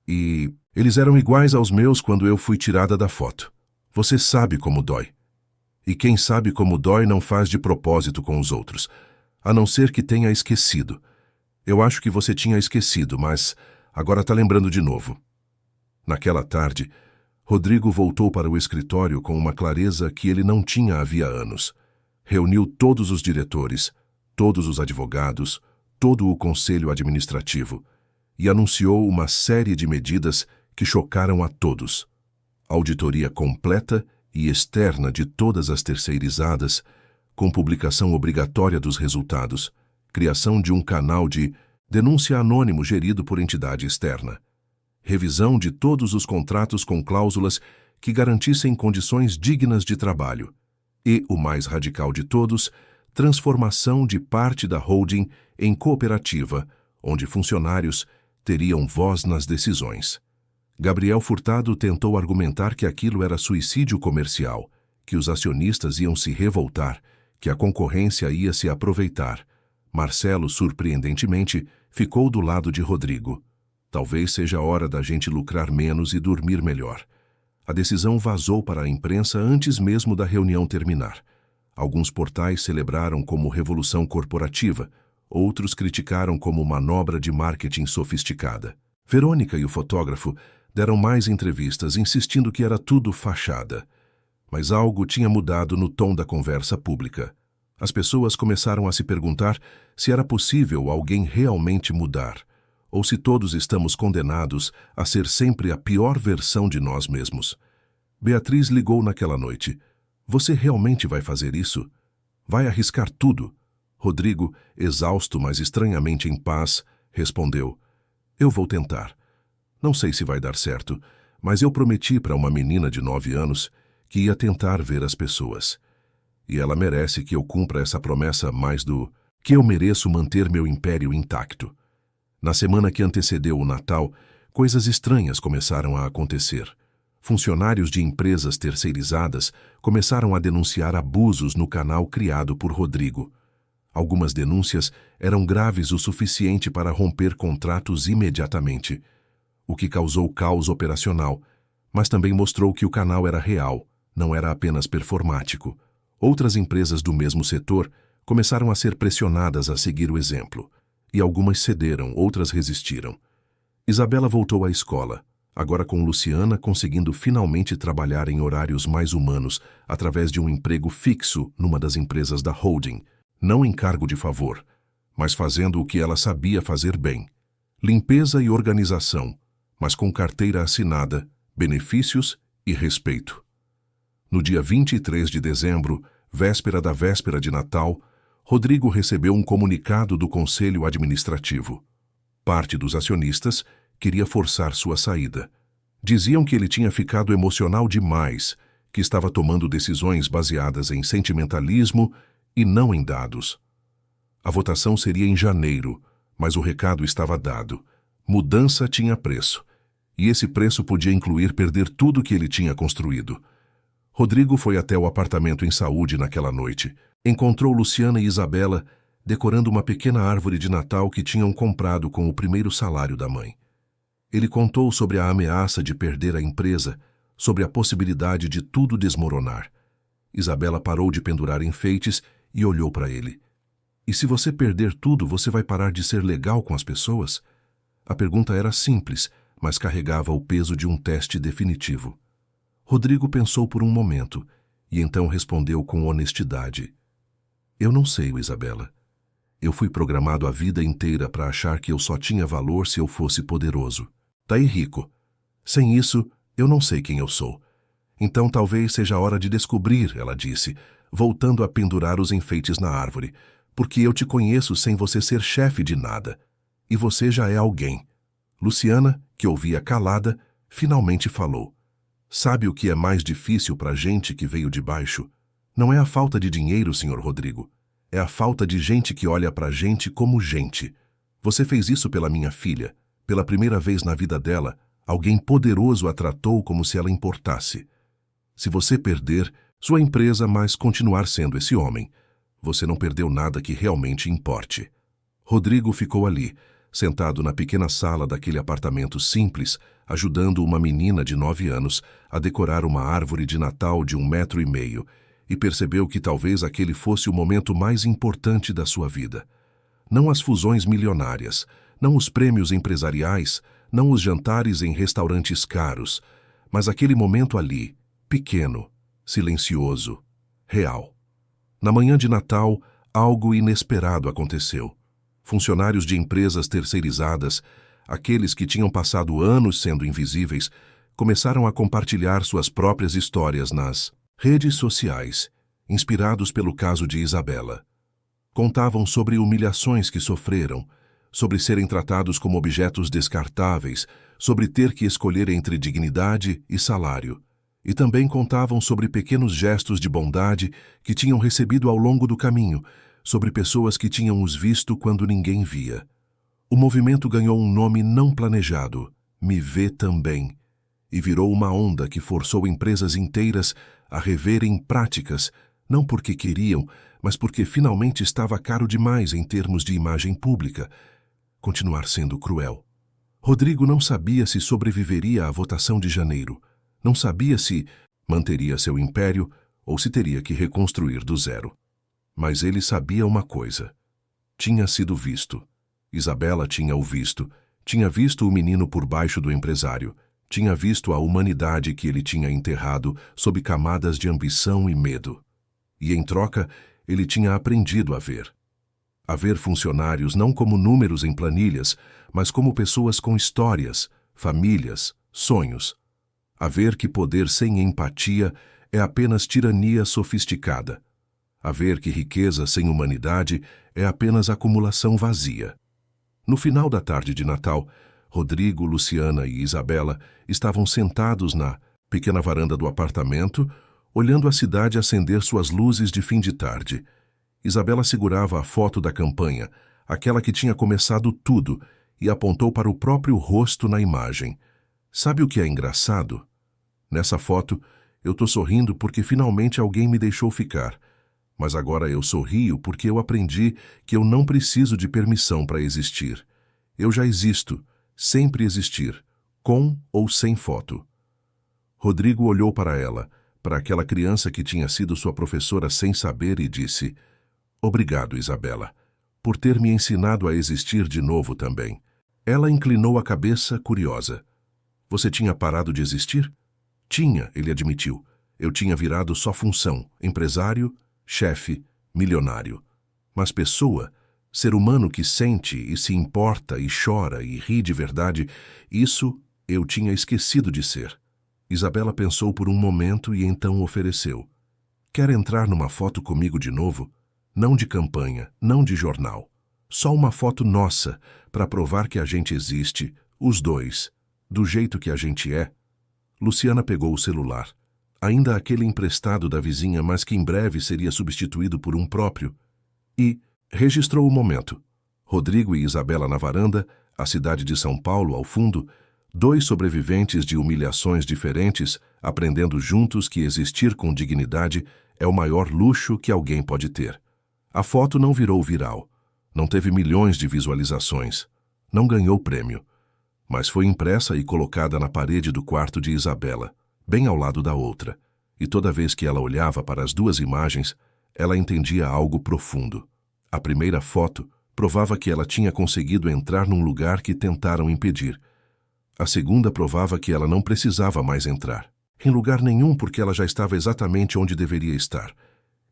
E eles eram iguais aos meus quando eu fui tirada da foto. Você sabe como dói. E quem sabe como dói não faz de propósito com os outros, a não ser que tenha esquecido. Eu acho que você tinha esquecido, mas agora está lembrando de novo. Naquela tarde, Rodrigo voltou para o escritório com uma clareza que ele não tinha havia anos. Reuniu todos os diretores, todos os advogados, todo o conselho administrativo e anunciou uma série de medidas que chocaram a todos. Auditoria completa e externa de todas as terceirizadas, com publicação obrigatória dos resultados, criação de um canal de denúncia anônimo gerido por entidade externa, revisão de todos os contratos com cláusulas que garantissem condições dignas de trabalho e, o mais radical de todos, transformação de parte da holding em cooperativa, onde funcionários teriam voz nas decisões. Gabriel Furtado tentou argumentar que aquilo era suicídio comercial, que os acionistas iam se revoltar, que a concorrência ia se aproveitar. Marcelo, surpreendentemente, ficou do lado de Rodrigo. Talvez seja a hora da gente lucrar menos e dormir melhor. A decisão vazou para a imprensa antes mesmo da reunião terminar. Alguns portais celebraram como revolução corporativa, outros criticaram como manobra de marketing sofisticada. Verônica e o fotógrafo deram mais entrevistas, insistindo que era tudo fachada. Mas algo tinha mudado no tom da conversa pública. As pessoas começaram a se perguntar se era possível alguém realmente mudar, ou se todos estamos condenados a ser sempre a pior versão de nós mesmos. Beatriz ligou naquela noite. Você realmente vai fazer isso? Vai arriscar tudo? Rodrigo, exausto, mas estranhamente em paz, respondeu: Eu vou tentar. Não sei se vai dar certo, mas eu prometi para uma menina de 9 anos que ia tentar ver as pessoas. E ela merece que eu cumpra essa promessa mais do que eu mereço manter meu império intacto. Na semana que antecedeu o Natal, coisas estranhas começaram a acontecer. Funcionários de empresas terceirizadas começaram a denunciar abusos no canal criado por Rodrigo. Algumas denúncias eram graves o suficiente para romper contratos imediatamente, o que causou caos operacional, mas também mostrou que o canal era real, não era apenas performático. Outras empresas do mesmo setor começaram a ser pressionadas a seguir o exemplo, e algumas cederam, outras resistiram. Isabela voltou à escola, agora com Luciana conseguindo finalmente trabalhar em horários mais humanos através de um emprego fixo numa das empresas da holding, não em cargo de favor, mas fazendo o que ela sabia fazer bem: limpeza e organização, mas com carteira assinada, benefícios e respeito. No dia 23 de dezembro, véspera da véspera de Natal, Rodrigo recebeu um comunicado do Conselho Administrativo. Parte dos acionistas queria forçar sua saída. Diziam que ele tinha ficado emocional demais, que estava tomando decisões baseadas em sentimentalismo e não em dados. A votação seria em janeiro, mas o recado estava dado. Mudança tinha preço, e esse preço podia incluir perder tudo que ele tinha construído. Rodrigo foi até o apartamento em saúde naquela noite. Encontrou Luciana e Isabela decorando uma pequena árvore de Natal que tinham comprado com o primeiro salário da mãe. Ele contou sobre a ameaça de perder a empresa, sobre a possibilidade de tudo desmoronar. Isabela parou de pendurar enfeites e olhou para ele. E se você perder tudo, você vai parar de ser legal com as pessoas? A pergunta era simples, mas carregava o peso de um teste definitivo. Rodrigo pensou por um momento, e então respondeu com honestidade. Eu não sei, Isabela. Eu fui programado a vida inteira para achar que eu só tinha valor se eu fosse poderoso. Daí rico. Sem isso, eu não sei quem eu sou. Então talvez seja a hora de descobrir, ela disse, voltando a pendurar os enfeites na árvore, porque eu te conheço sem você ser chefe de nada. E você já é alguém. Luciana, que ouvia calada, finalmente falou. Sabe o que é mais difícil para a gente que veio de baixo? Não é a falta de dinheiro, Sr. Rodrigo. É a falta de gente que olha para a gente como gente. Você fez isso pela minha filha. Pela primeira vez na vida dela, alguém poderoso a tratou como se ela importasse. Se você perder, sua empresa, mas continuar sendo esse homem, você não perdeu nada que realmente importe. Rodrigo ficou ali, sentado na pequena sala daquele apartamento simples, ajudando uma menina de 9 anos a decorar uma árvore de Natal de 1,5 metros, e percebeu que talvez aquele fosse o momento mais importante da sua vida. Não as fusões milionárias, não os prêmios empresariais, não os jantares em restaurantes caros, mas aquele momento ali, pequeno, silencioso, real. Na manhã de Natal, algo inesperado aconteceu. Funcionários de empresas terceirizadas, aqueles que tinham passado anos sendo invisíveis, começaram a compartilhar suas próprias histórias nas redes sociais, inspirados pelo caso de Isabela. Contavam sobre humilhações que sofreram, sobre serem tratados como objetos descartáveis, sobre ter que escolher entre dignidade e salário. E também contavam sobre pequenos gestos de bondade que tinham recebido ao longo do caminho, sobre pessoas que tinham os visto quando ninguém via. O movimento ganhou um nome não planejado, Me Vê Também, e virou uma onda que forçou empresas inteiras a reverem práticas, não porque queriam, mas porque finalmente estava caro demais em termos de imagem pública. Continuar sendo cruel. Rodrigo não sabia se sobreviveria à votação de janeiro. Não sabia se manteria seu império ou se teria que reconstruir do zero. Mas ele sabia uma coisa. Tinha sido visto. Isabela tinha o visto. Tinha visto o menino por baixo do empresário. Tinha visto a humanidade que ele tinha enterrado sob camadas de ambição e medo. E, em troca, ele tinha aprendido a ver. A ver funcionários não como números em planilhas, mas como pessoas com histórias, famílias, sonhos. A ver que poder sem empatia é apenas tirania sofisticada. A ver que riqueza sem humanidade é apenas acumulação vazia. No final da tarde de Natal, Rodrigo, Luciana e Isabela estavam sentados na pequena varanda do apartamento, olhando a cidade acender suas luzes de fim de tarde. Isabela segurava a foto da campanha, aquela que tinha começado tudo, e apontou para o próprio rosto na imagem. Sabe o que é engraçado? Nessa foto, eu tô sorrindo porque finalmente alguém me deixou ficar. Mas agora eu sorrio porque eu aprendi que eu não preciso de permissão para existir. Eu já existo, sempre existir, com ou sem foto. Rodrigo olhou para ela, para aquela criança que tinha sido sua professora sem saber e disse: "Obrigado, Isabela, por ter me ensinado a existir de novo também." Ela inclinou a cabeça, curiosa. "Você tinha parado de existir?" "Tinha", ele admitiu. "Eu tinha virado só função, empresário, chefe, milionário. Mas pessoa, ser humano que sente e se importa e chora e ri de verdade, isso eu tinha esquecido de ser." Isabela pensou por um momento e então ofereceu: "Quer entrar numa foto comigo de novo? Não de campanha, não de jornal. Só uma foto nossa, para provar que a gente existe, os dois, do jeito que a gente é." Luciana pegou o celular, ainda aquele emprestado da vizinha, mas que em breve seria substituído por um próprio, e registrou o momento. Rodrigo e Isabela na varanda, a cidade de São Paulo ao fundo, dois sobreviventes de humilhações diferentes, aprendendo juntos que existir com dignidade é o maior luxo que alguém pode ter. A foto não virou viral, não teve milhões de visualizações, não ganhou prêmio, mas foi impressa e colocada na parede do quarto de Isabela, bem ao lado da outra, e toda vez que ela olhava para as duas imagens, ela entendia algo profundo. A primeira foto provava que ela tinha conseguido entrar num lugar que tentaram impedir. A segunda provava que ela não precisava mais entrar, em lugar nenhum, porque ela já estava exatamente onde deveria estar,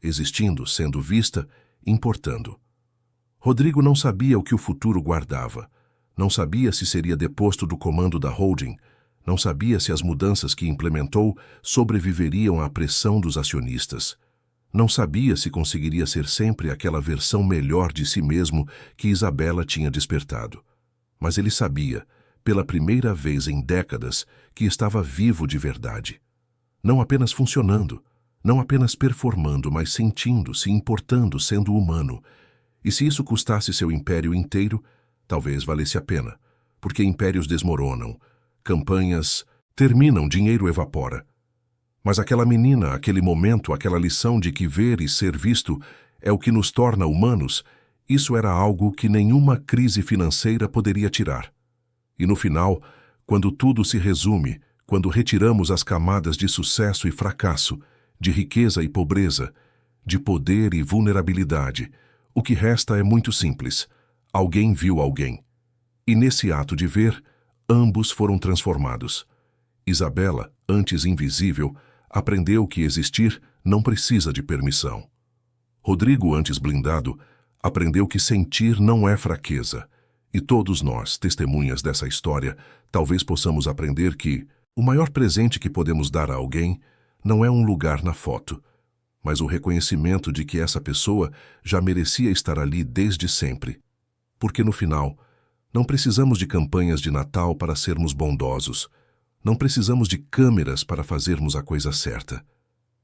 existindo, sendo vista, importando. Rodrigo não sabia o que o futuro guardava. Não sabia se seria deposto do comando da holding. Não sabia se as mudanças que implementou sobreviveriam à pressão dos acionistas. Não sabia se conseguiria ser sempre aquela versão melhor de si mesmo que Isabela tinha despertado. Mas ele sabia, pela primeira vez em décadas, que estava vivo de verdade. Não apenas funcionando, não apenas performando, mas sentindo, se importando, sendo humano. E se isso custasse seu império inteiro, talvez valesse a pena, porque impérios desmoronam, campanhas terminam, dinheiro evapora. Mas aquela menina, aquele momento, aquela lição de que ver e ser visto é o que nos torna humanos, isso era algo que nenhuma crise financeira poderia tirar. E no final, quando tudo se resume, quando retiramos as camadas de sucesso e fracasso, de riqueza e pobreza, de poder e vulnerabilidade, o que resta é muito simples. Alguém viu alguém. E nesse ato de ver, ambos foram transformados. Isabela, antes invisível, aprendeu que existir não precisa de permissão. Rodrigo, antes blindado, aprendeu que sentir não é fraqueza. E todos nós, testemunhas dessa história, talvez possamos aprender que o maior presente que podemos dar a alguém não é um lugar na foto, mas o reconhecimento de que essa pessoa já merecia estar ali desde sempre. Porque no final, não precisamos de campanhas de Natal para sermos bondosos. Não precisamos de câmeras para fazermos a coisa certa.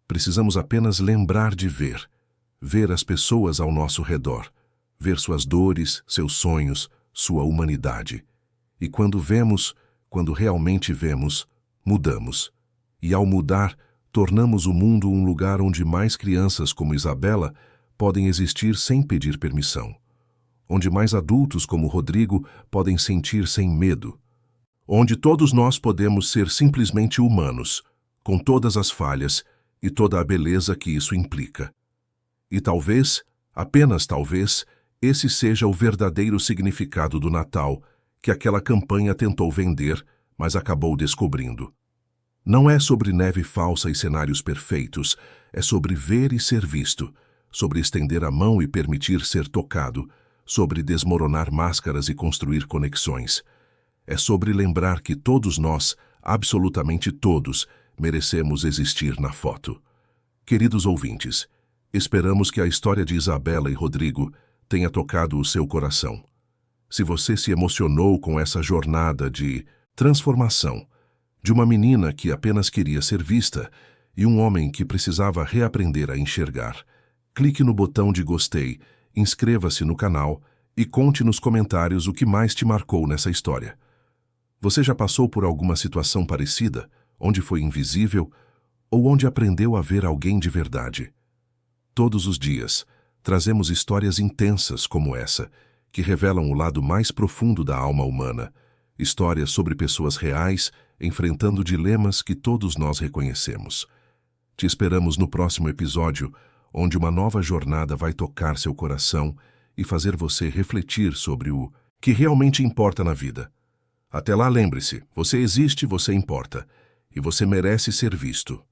Precisamos apenas lembrar de ver. Ver as pessoas ao nosso redor. Ver suas dores, seus sonhos, sua humanidade. E quando vemos, quando realmente vemos, mudamos. E ao mudar, tornamos o mundo um lugar onde mais crianças como Isabela podem existir sem pedir permissão. Onde mais adultos como Rodrigo podem sentir sem medo. Onde todos nós podemos ser simplesmente humanos, com todas as falhas e toda a beleza que isso implica. E talvez, apenas talvez, esse seja o verdadeiro significado do Natal que aquela campanha tentou vender, mas acabou descobrindo. Não é sobre neve falsa e cenários perfeitos, é sobre ver e ser visto, sobre estender a mão e permitir ser tocado, sobre desmoronar máscaras e construir conexões. É sobre lembrar que todos nós, absolutamente todos, merecemos existir na foto. Queridos ouvintes, esperamos que a história de Isabela e Rodrigo tenha tocado o seu coração. Se você se emocionou com essa jornada de transformação, de uma menina que apenas queria ser vista e um homem que precisava reaprender a enxergar, clique no botão de gostei, inscreva-se no canal e conte nos comentários o que mais te marcou nessa história. Você já passou por alguma situação parecida, onde foi invisível ou onde aprendeu a ver alguém de verdade. Todos os dias, trazemos histórias intensas como essa, que revelam o lado mais profundo da alma humana, histórias sobre pessoas reais enfrentando dilemas que todos nós reconhecemos. Te esperamos no próximo episódio, onde uma nova jornada vai tocar seu coração e fazer você refletir sobre o que realmente importa na vida. Até lá, lembre-se, você existe, você importa, e você merece ser visto.